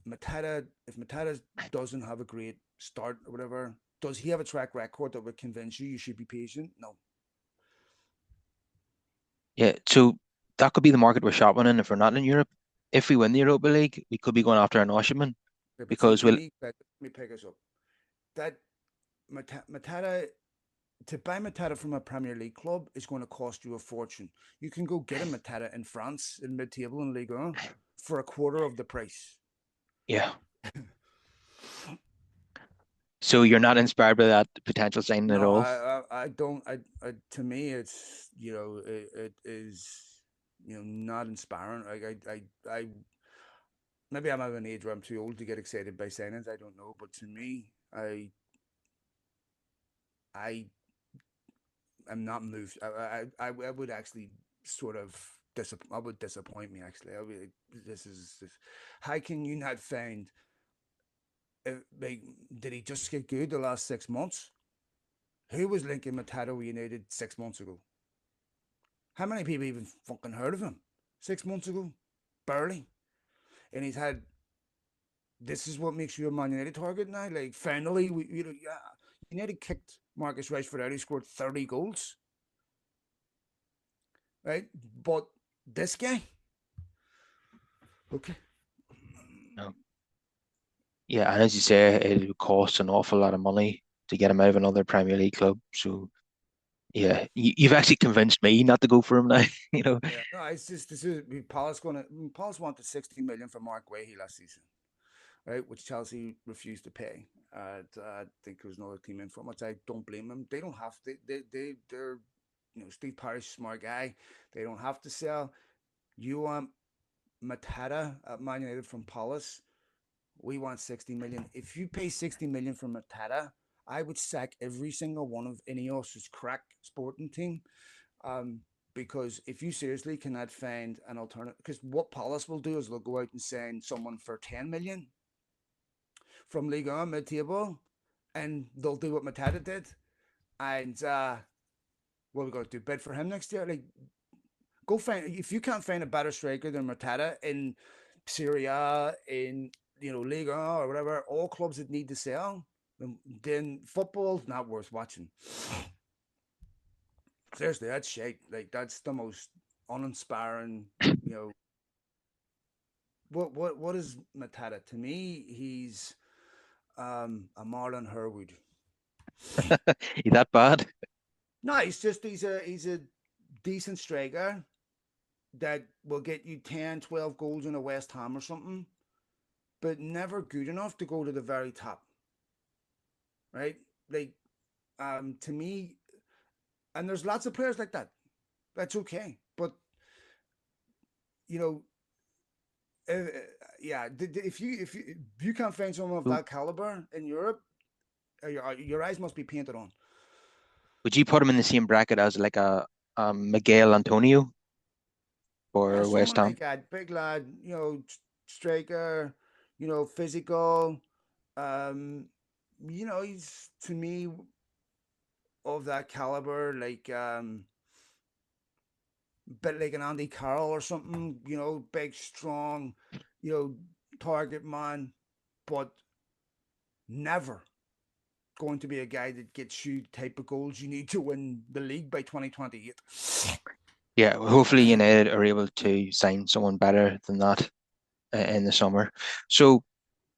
if Matata doesn't have a great start or whatever, Does he have a track record that would convince you should be patient? No. Yeah, so that could be the market we're shopping in if we're not in Europe. If we win the Europa League, we could be going after an Osimhen But see, because to we'll, me, let me pick us up. That Matata to buy Matata from a Premier League club is going to cost you a fortune. You can go get a Matata in France in mid-table in Ligue 1 for a quarter of the price. yeah. So you're not inspired by that potential signing at No, all. I don't. To me, it's it is not inspiring. Like I maybe I'm at an age where I'm too old to get excited by signings. I don't know, but to me, I am not moved. I would actually sort of I would disappoint me actually. I would, this. How can you not find? Like, did he just get good the last 6 months? Who was linking Matado United 6 months ago? How many people even fucking heard of him 6 months ago? Barely. And he's had. This is what makes you a Man United target now. Like finally, yeah, United kicked Marcus Rashford out. He scored 30 goals, right? But this guy, okay. No. Yeah, and as you say, it would cost an awful lot of money to get him out of another Premier League club. So yeah, you've actually convinced me not to go for him now. You know, Yeah, no, it's just this is Palace wanted 16 million for Mark Wahey last season, right? Which Chelsea refused to pay. I think there was another team in for much. I don't blame them. They don't have to. They're Steve Parish, smart guy. They don't have to sell. You want Matata at Man United from Palace? We want 60 million. If you pay 60 million for Matata, I would sack every single one of Ineos's crack sporting team. Um, because if you seriously cannot find an alternative, because what Palace will do is they'll go out and sign someone for 10 million from Liga on mid table, and they'll do what Matata did. And what are we going to do? Bid for him next year? Like, go find, if you can't find a better striker than Matata in Syria, in Liga or whatever, all clubs that need to sell, then football's not worth watching. Seriously, that's shite. Like that's the most uninspiring. You know what is Matata to me? He's a Marlon Herwood. he's that bad. No, he's a decent striker that will get you 10, 12 goals in a West Ham or something, but never good enough to go to the very top, right? Like to me, and there's lots of players like that. That's okay, but you know, uh, yeah, if you can't find someone of Who- that caliber in Europe, your eyes must be painted on. Would you put him in the same bracket as like a Miguel Antonio Yeah, for West someone Ham? like that, big lad, striker, physical. Um, he's to me of that caliber, like bit like an Andy Carroll or something. Big, strong, you know, target man, but never going to be a guy that gets you the type of goals you need to win the league by 2028. Yeah, hopefully United are able to sign someone better than that in the summer. So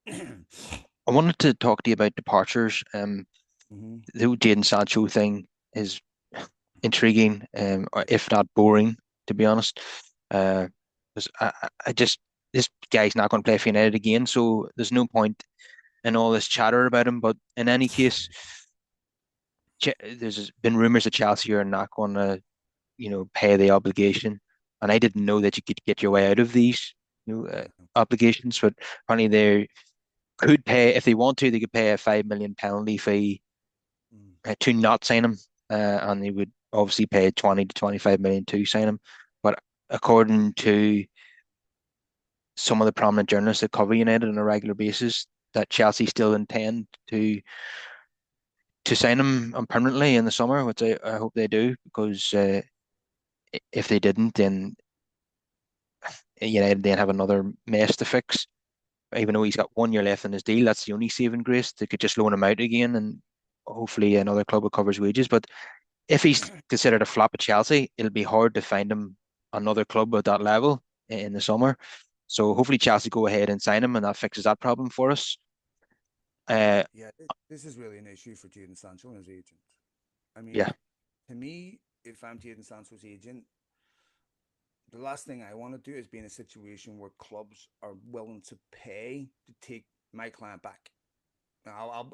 I wanted to talk to you about departures. Mm-hmm. The Jadon Sancho thing is intriguing, or if not boring, to be honest. Uh, 'Cause I just this guy's not going to play for United again, so there's no point in all this chatter about him. But in any case, there's been rumors that Chelsea are not going to, pay the obligation, and I didn't know that you could get your way out of these, obligations. But apparently they could pay if they want to. They could pay a 5 million penalty fee Mm. to not sign him, and they would obviously pay 20 to 25 million to sign him. But according to some of the prominent journalists that cover United on a regular basis, that Chelsea still intend to sign him permanently in the summer, which I hope they do, because if they didn't, then United then have another mess to fix. Even though he's got 1 year left in his deal, that's the only saving grace. They could just loan him out again, and hopefully another club will cover his wages. But if he's considered a flop at Chelsea, it'll be hard to find him another club at that level in the summer. So hopefully Chelsea go ahead and sign him, and that fixes that problem for us. Uh, Yeah, this is really an issue for Jadon Sancho and his agent. I yeah, mean, to me, if I'm Jadon Sancho's agent, the last thing I want to do is be in a situation where clubs are willing to pay to take my client back.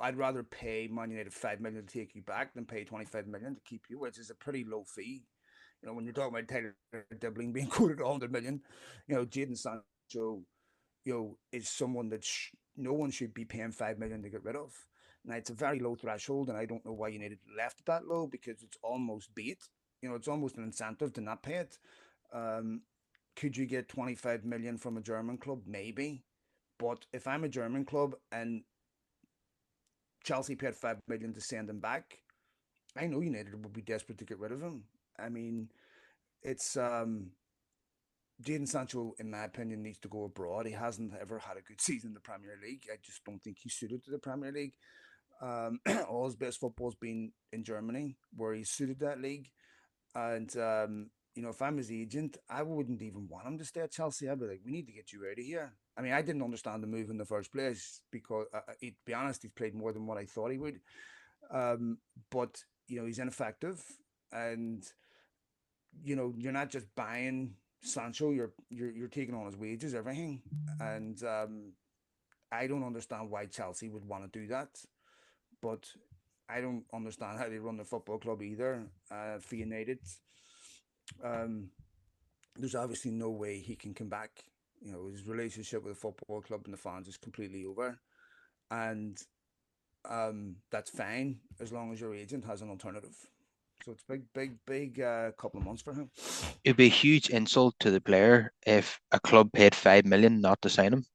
I'd rather pay Man United 5 million to take you back than pay 25 million to keep you, which is a pretty low fee. You know, when you're talking about Tyler Dibbling being quoted 100 million, Jadon Sancho, is someone that no one should be paying 5 million to get rid of. Now it's a very low threshold, and I don't know why United left it that low because it's almost bait. It's almost an incentive to not pay it. Um, could you get 25 million from a German club? Maybe, but if I'm a German club and Chelsea paid 5 million to send him back, I know United would be desperate to get rid of him. I mean, it's Jadon Sancho, in my opinion, needs to go abroad. He hasn't ever had a good season in the Premier League. I just don't think he's suited to the Premier League. All his best football's been in Germany, where he's suited that league. And if I'm his agent, I wouldn't even want him to stay at Chelsea. I'd be like, we need to get you out of here. I mean, I didn't understand the move in the first place because, to be honest, he's played more than what I thought he would. Um, but he's ineffective, and you're not just buying Sancho. You're taking on his wages, everything, and I don't understand why Chelsea would want to do that. But I don't understand how they run the football club either. For United, um, there's obviously no way he can come back. His relationship with the football club and the fans is completely over, and that's fine as long as your agent has an alternative. So it's big, big, big couple of months for him. it'd be a huge insult to the player if a club paid 5 million not to sign him.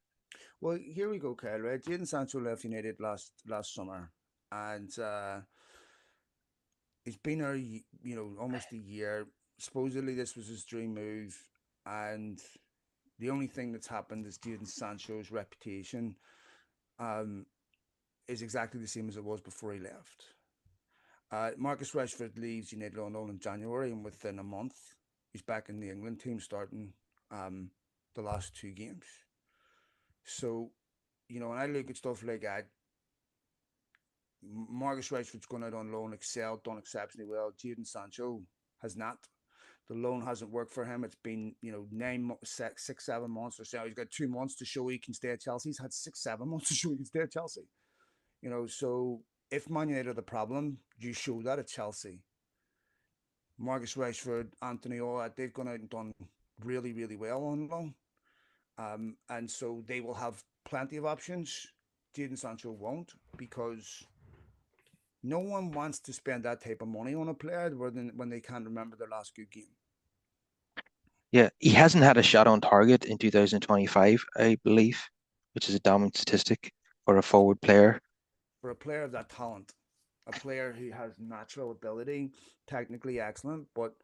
Well, here we go, Kyle. Right, Jadon Sancho left United last summer, and he's been there, almost a year. Supposedly, this was his dream move, and the only thing that's happened is Jadon Sancho's reputation um, is exactly the same as it was before he left. Marcus Rashford leaves United on loan in January, and within a month, he's back in the England team starting the last two games. So, when I look at stuff like that, Marcus Rashford's gone out on loan, excelled, done exceptionally well. Jadon Sancho has not. The loan hasn't worked for him. It's been, 7 months or so. He's got 2 months to show he can stay at Chelsea. He's had 7 months to show he can stay at Chelsea. So if Man United are the problem, you show that at Chelsea. Marcus Rashford, Anthony, all that, they've gone out and done really, really well on loan. And so they will have plenty of options. Jadon Sancho won't because no one wants to spend that type of money on a player when they can't remember their last good game. Yeah, he hasn't had a shot on target in 2025, I believe, which is a damning statistic for a forward player. For a player of that talent, a player who has natural ability, technically excellent, but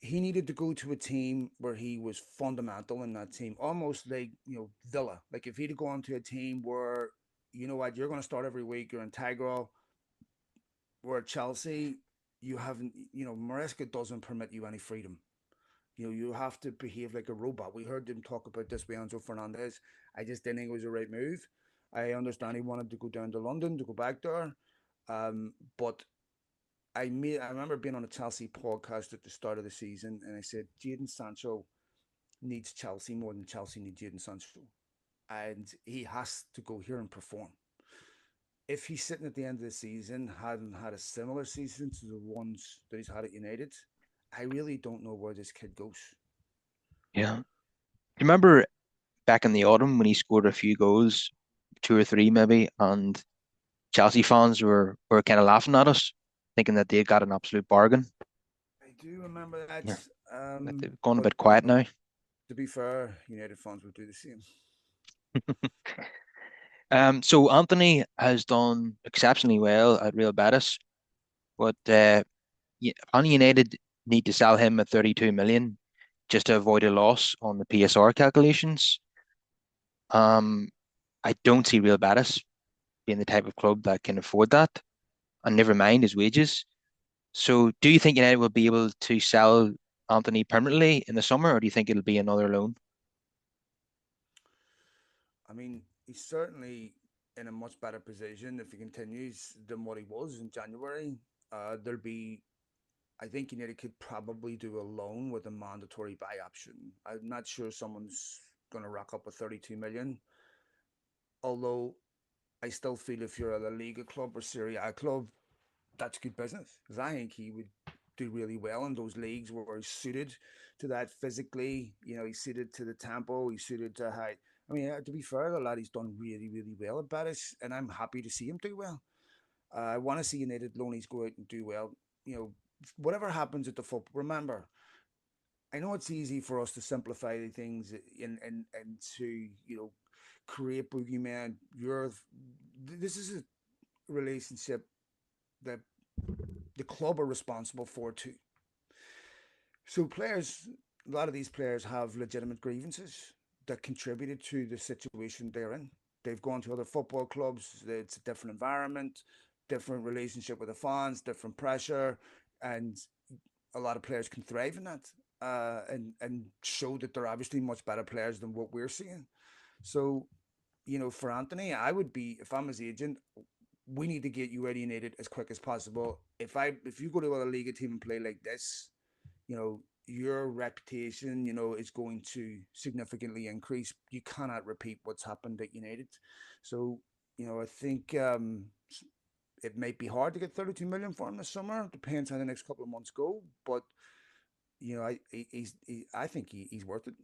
he needed to go to a team where he was fundamental in that team, almost like Villa. Like if he'd gone to a team where what you're going to start every week, you're integral. Where Chelsea, you haven't, Maresca doesn't permit you any freedom. You have to behave like a robot. We heard him talk about this with Enzo Fernandez. I just didn't think it was the right move. I understand he wanted to go down to London to go back there, but I remember being on a Chelsea podcast at the start of the season, and I said Jadon Sancho needs Chelsea more than Chelsea needs Jadon Sancho, and he has to go here and perform. If he's sitting at the end of the season, hadn't had a similar season to the ones that he's had at United, I really don't know where this kid goes. Yeah. Do you remember back in the autumn when he scored a few goals, two or three maybe, and Chelsea fans were kind of laughing at us, thinking that they got an absolute bargain. I do remember that, Yeah, like they've gone a but bit quiet now. to be fair, United fans would do the same. So Anthony has done exceptionally well at Real Betis, but Man United need to sell him at 32 million just to avoid a loss on the PSR calculations. Um, I don't see Real Betis being the type of club that can afford that. and never mind his wages. So, do you think United will be able to sell Anthony permanently in the summer, or do you think it'll be another loan? I mean, he's certainly in a much better position if he continues than what he was in January. There'll be, I think United could probably do a loan with a mandatory buy option. I'm not sure someone's going to rack up a 32 million. Although I still feel if you're a La Liga club or Serie A club, that's good business because I think he would do really well in those leagues where he's suited to that physically. You know, he's suited to the tempo. He's suited to how. I mean, to be fair, the lad he's done really, really well at Betis, and I'm happy to see him do well. I want to see United loanies go out and do well. You know, whatever happens at the football. Remember, I know it's easy for us to simplify things and to create boogeyman. This is a relationship that the club are responsible for too. So players, a lot of these players have legitimate grievances that contributed to the situation they're in. They've gone to other football clubs. It's a different environment, different relationship with the fans, different pressure, and a lot of players can thrive in that and show that they're obviously much better players than what we're seeing. So, for Anthony, I would be if I'm his agent. We need to get you ready United as quick as possible. If you go to a Liga team and play like this, your reputation, is going to significantly increase. You cannot repeat what's happened at United. So, I think it might be hard to get 32 million for him this summer. Depends how the next couple of months go. But, I think he's worth it.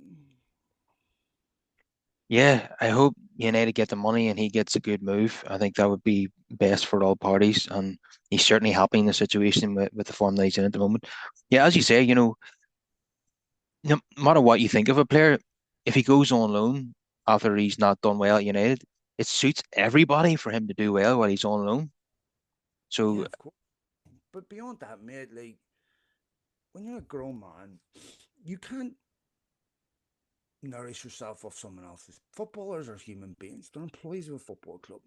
Yeah, I hope United get the money and he gets a good move. I think that would be best for all parties, and he's certainly helping the situation with the form that he's in at the moment. Yeah, as you say, no matter what you think of a player, if he goes on loan after he's not done well at United, it suits everybody for him to do well while he's on loan. Yeah, So of course. But beyond that, mate, like when you're a grown man, you can't nourish yourself off someone else's. Footballers are human beings. They're employees of a football club.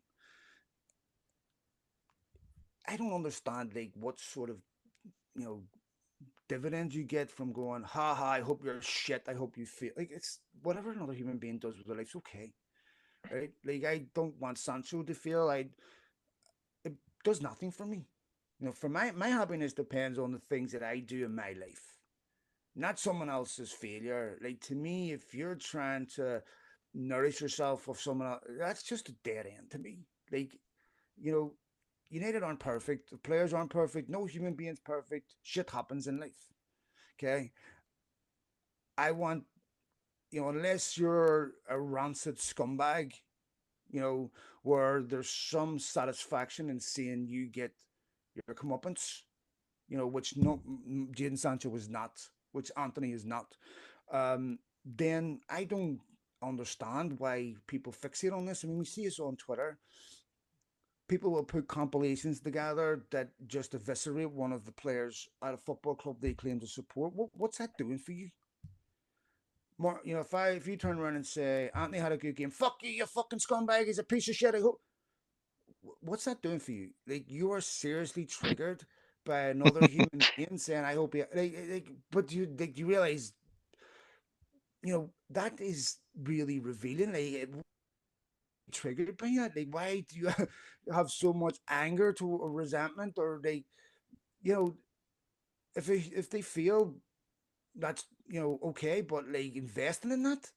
I don't understand like what sort of you know dividends you get from going, ha ha, I hope you're shit, I hope you feel like it's whatever another human being does with their life's okay. Right? Like I don't want Sancho to feel I it does nothing for me. For my happiness depends on the things that I do in my life, not someone else's failure. Like to me, if you're trying to nourish yourself of someone else, that's just a dead end to me. Like, you know, United aren't perfect. The players aren't perfect. No human being's perfect. Shit happens in life. Okay. I want, unless you're a rancid scumbag, you know, where there's some satisfaction in seeing you get your comeuppance, which no Jaden Sancho was not, which Anthony is not. Then I don't understand why people fixate on this. I mean, we see this on Twitter. People will put compilations together that just eviscerate one of the players at a football club they claim to support. What's that doing for you? More, if you turn around and say Anthony had a good game, fuck you, you fucking scumbag, he's a piece of shit. What's that doing for you? Like you are seriously triggered by another human being saying, "I hope you." But do you realize, that is really revealing. Like, triggered by that. Like, why do you have so much anger to or resentment, or like, you know, if they feel that's okay, but like investing in that,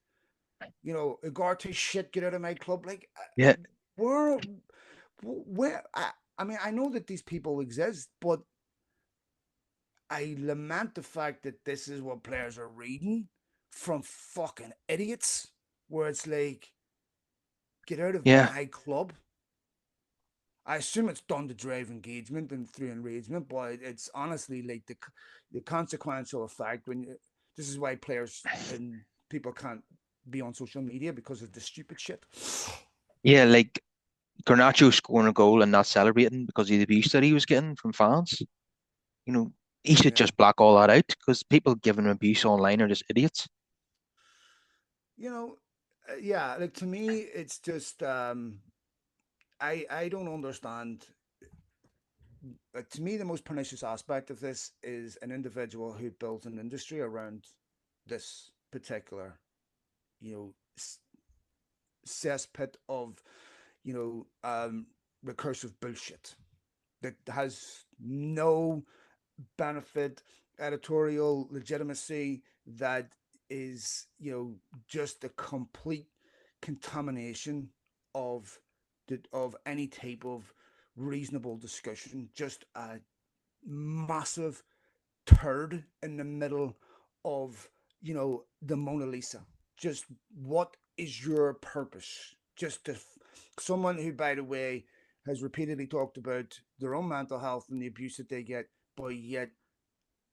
Ugarte shit, get out of my club. Like, yeah, where, where? I mean, I know that these people exist, but I lament the fact that this is what players are reading from fucking idiots. Where it's like, get out of yeah, my club. I assume it's done to drive engagement and through enragement, but it's honestly like the consequential effect this is why players and people can't be on social media because of the stupid shit. yeah. Like Garnacho scoring a goal and not celebrating because of the abuse that he was getting from fans. You know, he should Yeah, just block all that out because people giving him abuse online are just idiots. you know, yeah. Like to me, it's just I don't understand to me, the most pernicious aspect of this is an individual who builds an industry around this particular, you know, cesspit of, you know, recursive bullshit that has no benefit, editorial legitimacy, that is, just a complete contamination of of any type of reasonable discussion. Just a massive turd in the middle of, the Mona Lisa. Just what is your purpose? Just to someone who, by the way, has repeatedly talked about their own mental health and the abuse that they get, but yet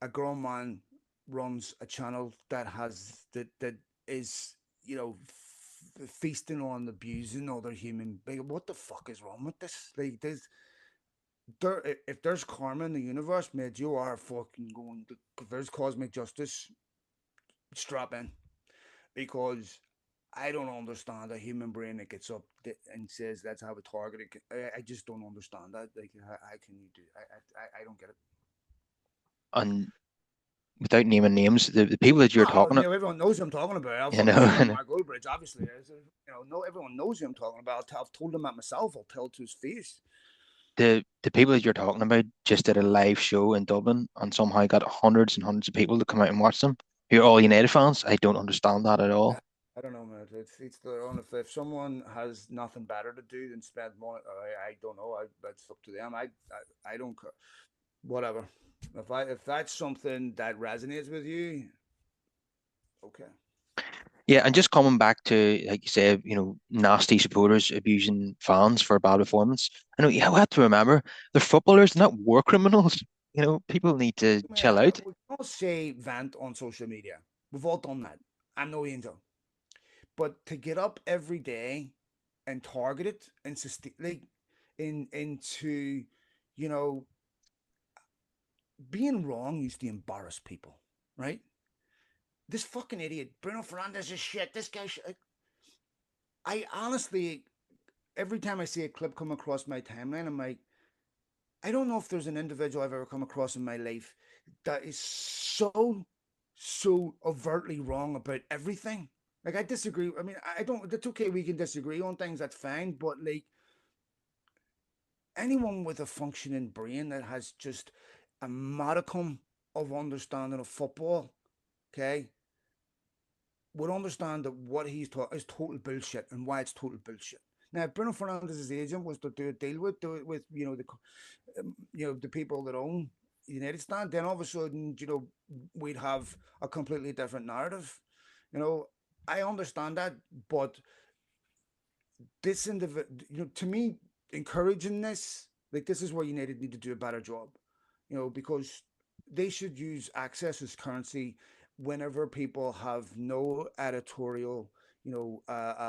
a grown man runs a channel that is, feasting on abusing other human. Like, what the fuck is wrong with this? Like, if there's karma in the universe, mate, you are fucking going to, if there's cosmic justice, strap in, because I don't understand a human brain that gets up and says let's have a target. I just don't understand that. Like, how can you do? I don't get it. And without naming names, the people that you're Oh, talking about, everyone knows who I'm talking about. I'll you fucking name him know, Mark Goldbridge, obviously. No, everyone knows who I'm talking about. I've told him that myself. I'll tell it to his face. the people that you're talking about just did a live show in Dublin and somehow got hundreds and hundreds of people to come out and watch them who are all United fans. I don't understand that at Yeah. all. I don't know, man. It's their own. If someone has nothing better to do than spend money, I don't know. That's up to them. I don't care. Whatever. If that's something that resonates with you, okay. Yeah, and just coming back to, like you said, nasty supporters abusing fans for a bad performance. I know you have to remember they're footballers, they're not war criminals. People need to I mean, chill out. we can all say vent on social media. We've all done that. I'm no angel, but to get up every day and target it and sustain, like, into, you know, being wrong used to embarrass people, right? This fucking idiot, Bruno Fernandez is shit. This guy, I honestly, every time I see a clip come across my timeline, I'm like, I don't know if there's an individual I've ever come across in my life that is so overtly wrong about everything. Like, I disagree. I mean, I don't. That's okay. We can disagree on things. That's fine. But, like, anyone with a functioning brain that has just a modicum of understanding of football, okay, would understand that what he's taught is total bullshit and why it's total bullshit. Now, if Bruno Fernandez's agent was to do a deal with, the people that own United stand, then all of a sudden, we'd have a completely different narrative. You know, I understand that, but this individual, to me, encouraging this, like, this is where United need to do a better job, because they should use access as currency whenever people have no editorial,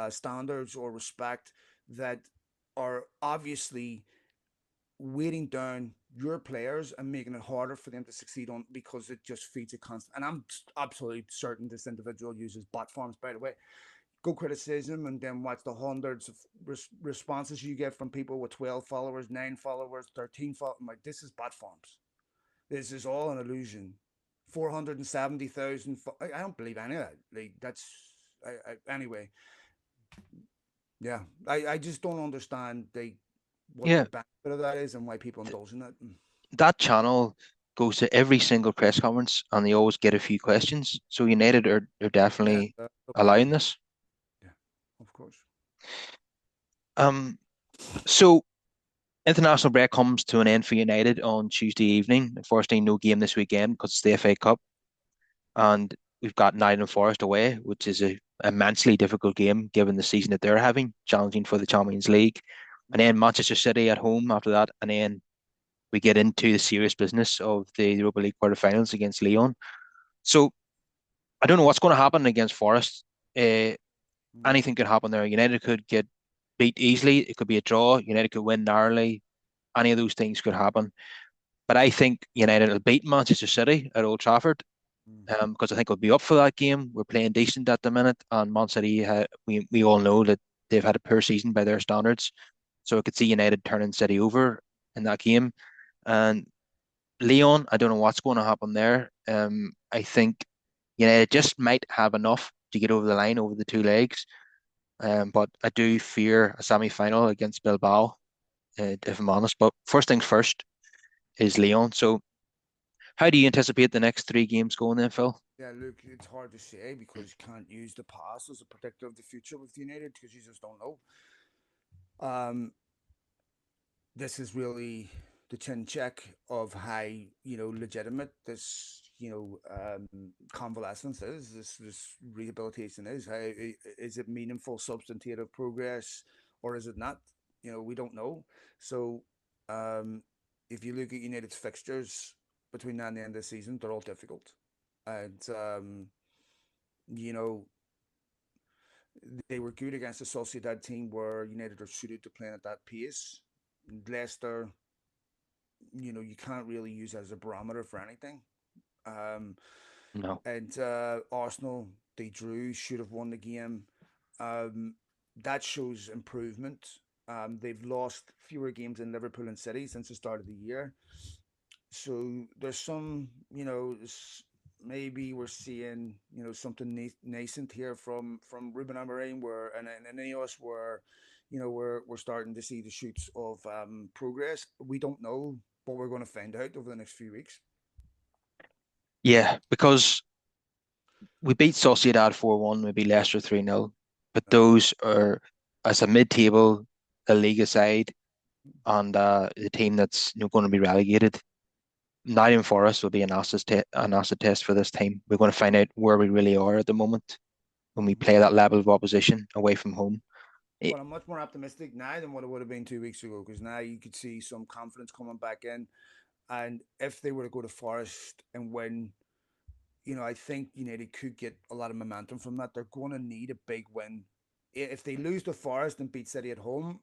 standards or respect, that are obviously weighting down your players and making it harder for them to succeed on, because it just feeds a constant. And I'm absolutely certain this individual uses bot farms, by the way. Go criticism and then watch the hundreds of responses you get from people with 12 followers, 9 followers, 13 followers. I'm like, this is bot farms. This is all an illusion. 470,000. I don't believe any of that. Like, that's. Anyway, yeah. I just don't understand, like, what the Yeah, benefit of that is and why people indulge in it. that channel goes to every single press conference and they always get a few questions. So United are Yeah, definitely no allowing problem. this. Yeah, of course. Um, so international break comes to an end for United on Tuesday evening. Unfortunately, no game this weekend because it's the FA Cup, and we've got Nottingham Forest away, which is a immensely difficult game given the season that they're having, challenging for the Champions League. And then Mm-hmm. Manchester City at home after that, and then we get into the serious business of the Europa League quarterfinals against Lyon. So I don't know what's going to happen against Forest. Uh, Mm-hmm. Anything could happen there. United could get beat easily. It could be a draw. United could win narrowly. Any of those things could happen. But I think United will beat Manchester City at Old Trafford, because I think we'll be up for that game. We're playing decent at the minute, and Man City, we all know that they've had a poor season by their standards. So I could see United turning City over in that game. And Leon, I don't know what's going to happen there. I think United just might have enough to get over the line over the two legs. But I do fear a semi-final against Bilbao, if I'm honest. But first things first is Leon. So how do you anticipate the next three games going then, Phil? Yeah, look, it's hard to say because you can't use the past as a predictor of the future with United because you just don't know. Um, this is really the chin check of how legitimate this convalescence is. This rehabilitation is. How is it meaningful, substantive progress, or is it not? We don't know. So, um, if you look at United's fixtures between now and the end of the season, they're all difficult, and you know they were good against the Sociedad team where United are suited to playing at that pace. Leicester, you can't really use as a barometer for anything. Um, No. and Arsenal, they drew, should have won the game. Um, that shows improvement. They've lost fewer games in Liverpool and City since the start of the year. So there's some, maybe we're seeing, something nascent here from Ruben Amorim, where and Ineos, where, we're starting to see the shoots of progress. We don't know, but we're going to find out over the next few weeks. Yeah, because we beat Sociedad 4-1, maybe Leicester 3-0, but Uh, those are as a mid-table, a Liga side, and the team that's going to be relegated. Nottingham Forest will be an acid test for this team. We're going to find out where we really are at the moment when we mm-hmm. play that level of opposition away from home. It, But I'm much more optimistic now than what it would have been 2 weeks ago because now you could see some confidence coming back in. And if they were to go to Forest and win, I think United could get a lot of momentum from that. They're going to need a big win. If they lose to Forest and beat City at home,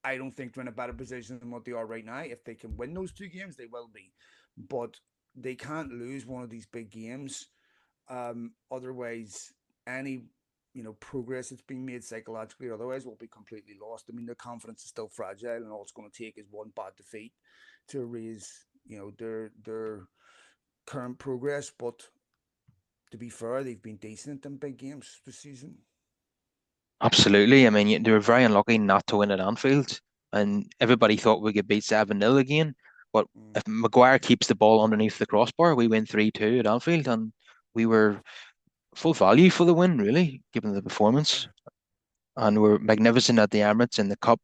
I don't think they're in a better position than what they are right now. If they can win those two games, they will be. But they can't lose one of these big games. Otherwise, any progress that's being made psychologically, otherwise, will be completely lost. I mean, their confidence is still fragile, and all it's going to take is one bad defeat to raise their current progress. But to be fair, they've been decent in big games this season. Absolutely. I mean, they were very unlucky not to win at Anfield, and everybody thought we could beat 7-0 again. But Mm, if Maguire keeps the ball underneath the crossbar, we win 3-2 at Anfield, and we were full value for the win, really, given the performance. sure. And we're magnificent at the Emirates in the Cup.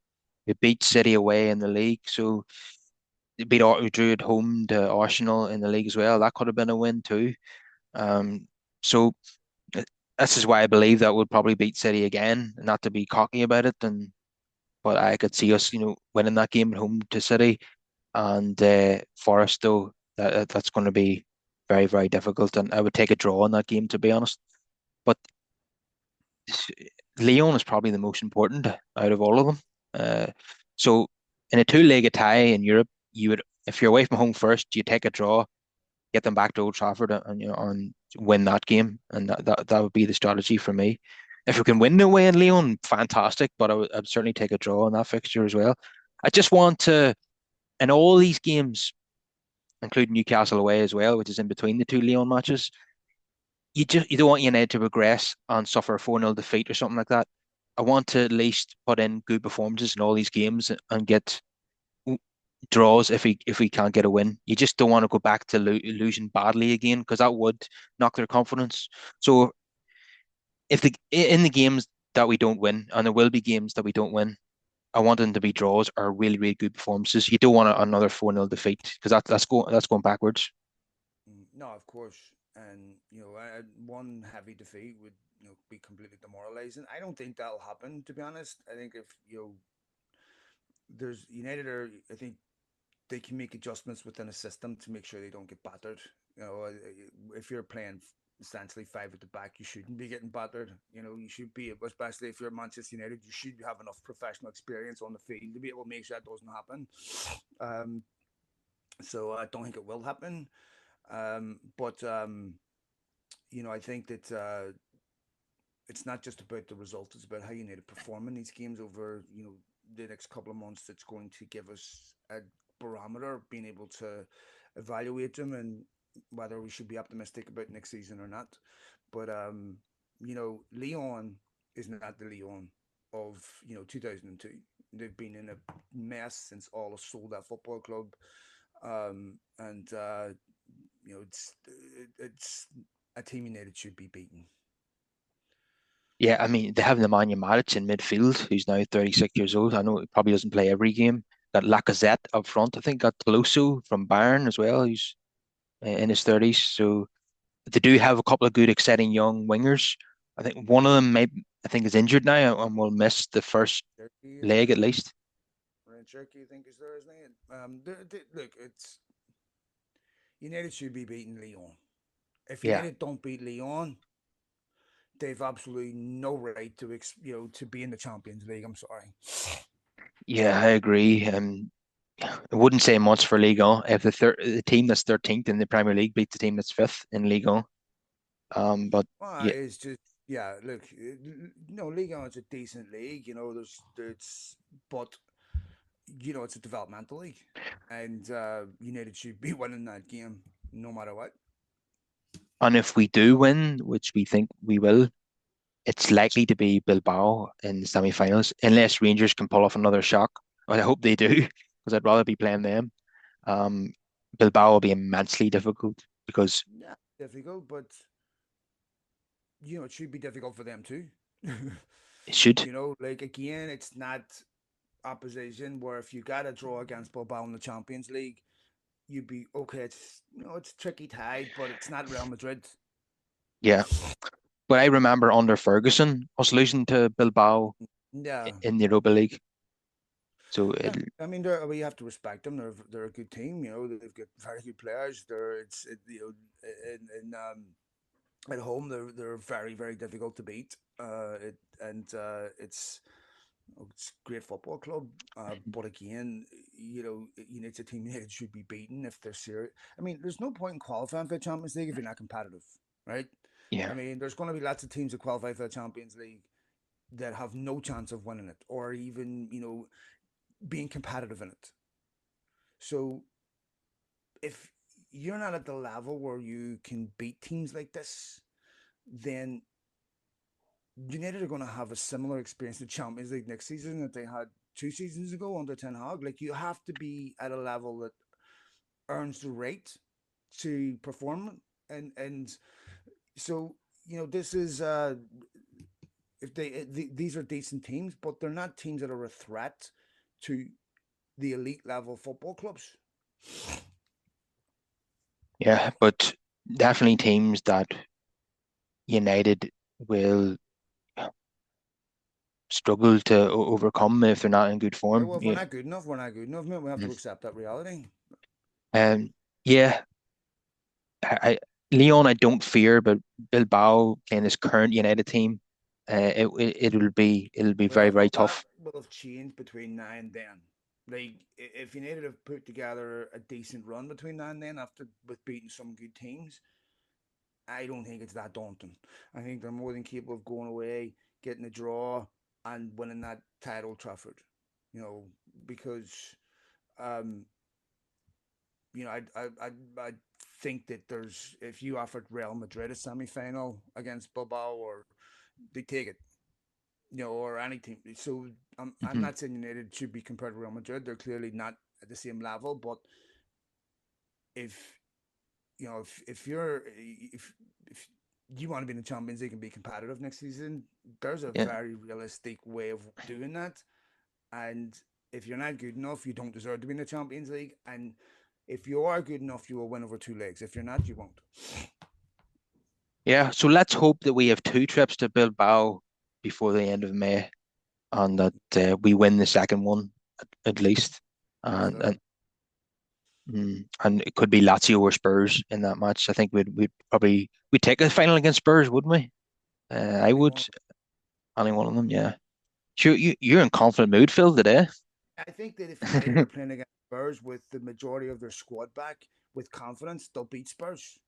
We beat City away in the league, so we drew at home to Arsenal in the league as well. That could have been a win too. Um, so uh, this is why I believe that we'll probably beat City again. Not to be cocky about it, and but I could see us, winning that game at home to City and Forest. Though that's going to be very, very difficult, and I would take a draw in that game to be honest. But Leon is probably the most important out of all of them. Uh, so in a two-legged tie in Europe, you would, if you're away from home first, you take a draw, get them back to Old Trafford, and win that game, and that would be the strategy for me. If we can win away in Leon, fantastic. But I'd certainly take a draw in that fixture as well. I just want to, in all these games, including Newcastle away as well, which is in between the two Leon matches, you don't want United to regress and suffer a 4-0 defeat or something like that. I want to at least put in good performances in all these games and get draws if we can't get a win. You just don't want to go back to losing badly again because that would knock their confidence. So if the in the games that we don't win, and there will be games that we don't win, I want them to be draws or really, really good performances. You don't want another 4-0 defeat because that's going backwards. No, of course. And one heavy defeat would be completely demoralizing. I don't think that'll happen. To be honest, I think if there's United are, I think they can make adjustments within a system to make sure they don't get battered. If you're playing essentially five at the back, you shouldn't be getting battered. You should be, especially if you're Manchester United, you should have enough professional experience on the field to be able to make sure that doesn't happen. Um, so I don't think it will happen. But I think that it's not just about the result; it's about how United perform in these games over the next couple of months. That's going to give us a barometer, being able to evaluate them and whether we should be optimistic about next season or not. But Leon is not the Leon of 2002. They've been in a mess since all sold that football club, and it's a team United should be beaten. Yeah, I mean, they have Nemanja Matic in midfield, who's now 36 years old. I know he probably doesn't play every game. Got Lacazette up front. I think got Toloso from Bayern as well, who's in his 30s. So they do have a couple of good, exciting young wingers. I think one of them I think, is injured now and will miss the first Turkey, I think. leg at least. Ryan Turkey, I think is there, isn't it? Look, it's United should be beating Leon. If Yeah, United don't beat Leon, they've absolutely no right to to be in the Champions League. I'm sorry. yeah, I agree. I wouldn't say much for Ligue 1 if the team that's 13th in the Premier League beats the team that's fifth in Ligue 1. But Well, yeah, it's just yeah. Look, League One is a decent league. There's but it's a developmental league, and United should be winning that game no matter what. and if we do win, which we think we will, it's likely to be Bilbao in the semi-finals, unless Rangers can pull off another shock. Well, I hope they do, because I'd rather be playing them. Um, Bilbao will be immensely difficult because Yeah, difficult, but it should be difficult for them too. it should. Like again, it's not opposition where if you got a draw against Bilbao in the Champions League, you'd be okay. It's tricky tide, but it's not Real Madrid. Yeah, but I remember under Ferguson us losing to Bilbao Yeah, in the Europa League. So yeah. I mean, we have to respect them. They're a good team. They've got very good players. At home they're very very difficult to beat. It's a great football club. But again, it's a team that should be beaten if they're serious. I mean, there's no point in qualifying for the Champions League if you're not competitive, right? yeah, I mean, there's going to be lots of teams that qualify for the Champions League that have no chance of winning it or even being competitive in it. So if you're not at the level where you can beat teams like this, then United are going to have a similar experience in the Champions League next season that they had 2 seasons ago under Ten Hag. Like you have to be at a level that earns the right to perform, and so this is if these are decent teams, but they're not teams that are a threat to the elite level football clubs. yeah. But definitely teams that United will struggle to overcome if they're not in good Yeah, form. well, if we're Yeah. not good enough, we're not good enough, mate. We have to Mm. accept that reality. Yeah, I Leon I don't fear, but Bilbao playing this current United team, it'll be very very Well, that tough. will have changed between now and then. Like, if United have put together a decent run between now and then, after with beating some good teams, I don't think it's that daunting. I think they're more than capable of going away, getting a draw, and winning that title, Trafford. You know, because um, I think that there's if you offered Real Madrid a semi final against Bilbao, or they take it, or any team. So I'm Hmm. not saying United should be compared to Real Madrid. They're clearly not at the same level. But if if you want to be in the Champions League and be competitive next season, there's a Yeah, very realistic way of doing that. And if you're not good enough, you don't deserve to be in the Champions League. And if you are good enough, you will win over two legs. If you're not, you won't. yeah. So let's hope that we have two trips to Bilbao before the end of May, and that we win the second one at least, Yes, and sir. and it could be Lazio or Spurs in that match. I think we'd take a final against Spurs, wouldn't we? I would. Anyone? Any one of them, yeah. Sure, you're in confident mood, Phil, today. I think that if United are playing against Spurs with the majority of their squad back with confidence, they'll beat Spurs.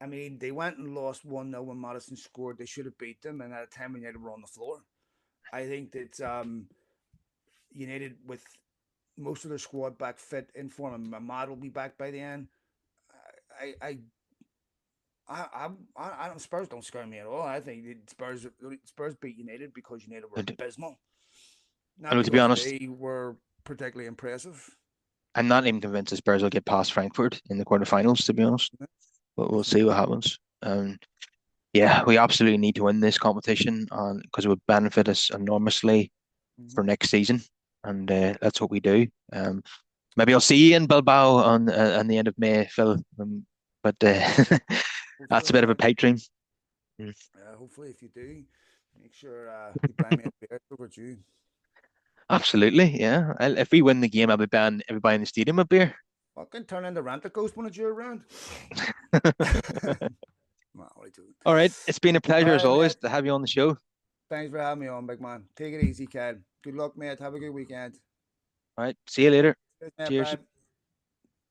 I mean, they went and lost 1-0 when Madison scored. They should have beat them, and at a time when United were on the floor. I think that United with most of their squad back fit in form, and Ahmad will be back by the end. I I I don't. Spurs don't scare me at all. I think Spurs beat United because United were And, abysmal, not and to be because honest, they were particularly impressive. I'm not even convinced the Spurs will get past Frankfurt in the quarterfinals, to be honest. But we'll It's see not. what happens. Yeah, we absolutely need to win this competition on because it would benefit us enormously for Mm-hmm. next season, and that's what we do. Maybe I'll see you in Bilbao on the end of May, Phil. But that's Hopefully, a bit of a yeah. pipe dream. Mm. Hopefully, if you do, make sure you buy me a beer over you. Absolutely, yeah. If we win the game, I'll be buying everybody in the stadium a beer. Fucking turn in the rent a ghost when it's you around. Well, what do? All right, it's been a All pleasure as right, always mate. to have you on the show. Thanks for having me on, big man. Take it easy, kid. Good luck, mate. Have a good weekend. All right, see you later. Cheers, mate. Cheers. Bye.